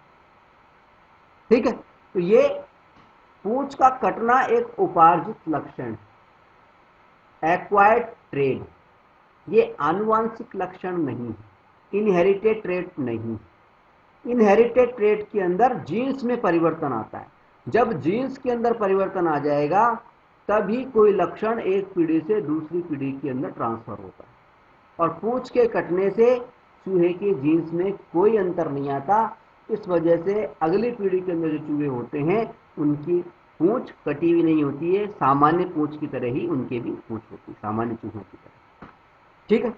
ठीक है, तो ये पूंछ का कटना एक उपार्जित लक्षण है, एक्वायर्ड ट्रेड, ये आनुवंशिक लक्षण नहीं है, इनहेरिटेड ट्रेट नहीं। इनहेरिटेड ट्रेट के अंदर जीन्स में परिवर्तन आता है, जब जीन्स के अंदर परिवर्तन आ जाएगा तभी कोई लक्षण एक पीढ़ी से दूसरी पीढ़ी के अंदर ट्रांसफर होता है, और पूंछ के कटने से चूहे के जीन्स में कोई अंतर नहीं आता। इस वजह से अगली पीढ़ी के अंदर जो चूहे होते हैं उनकी पूंछ कटी हुई नहीं होती है, सामान्य पूंछ की तरह ही उनके भी पूंछ होती है, सामान्य चूहों की तरह। ठीक है,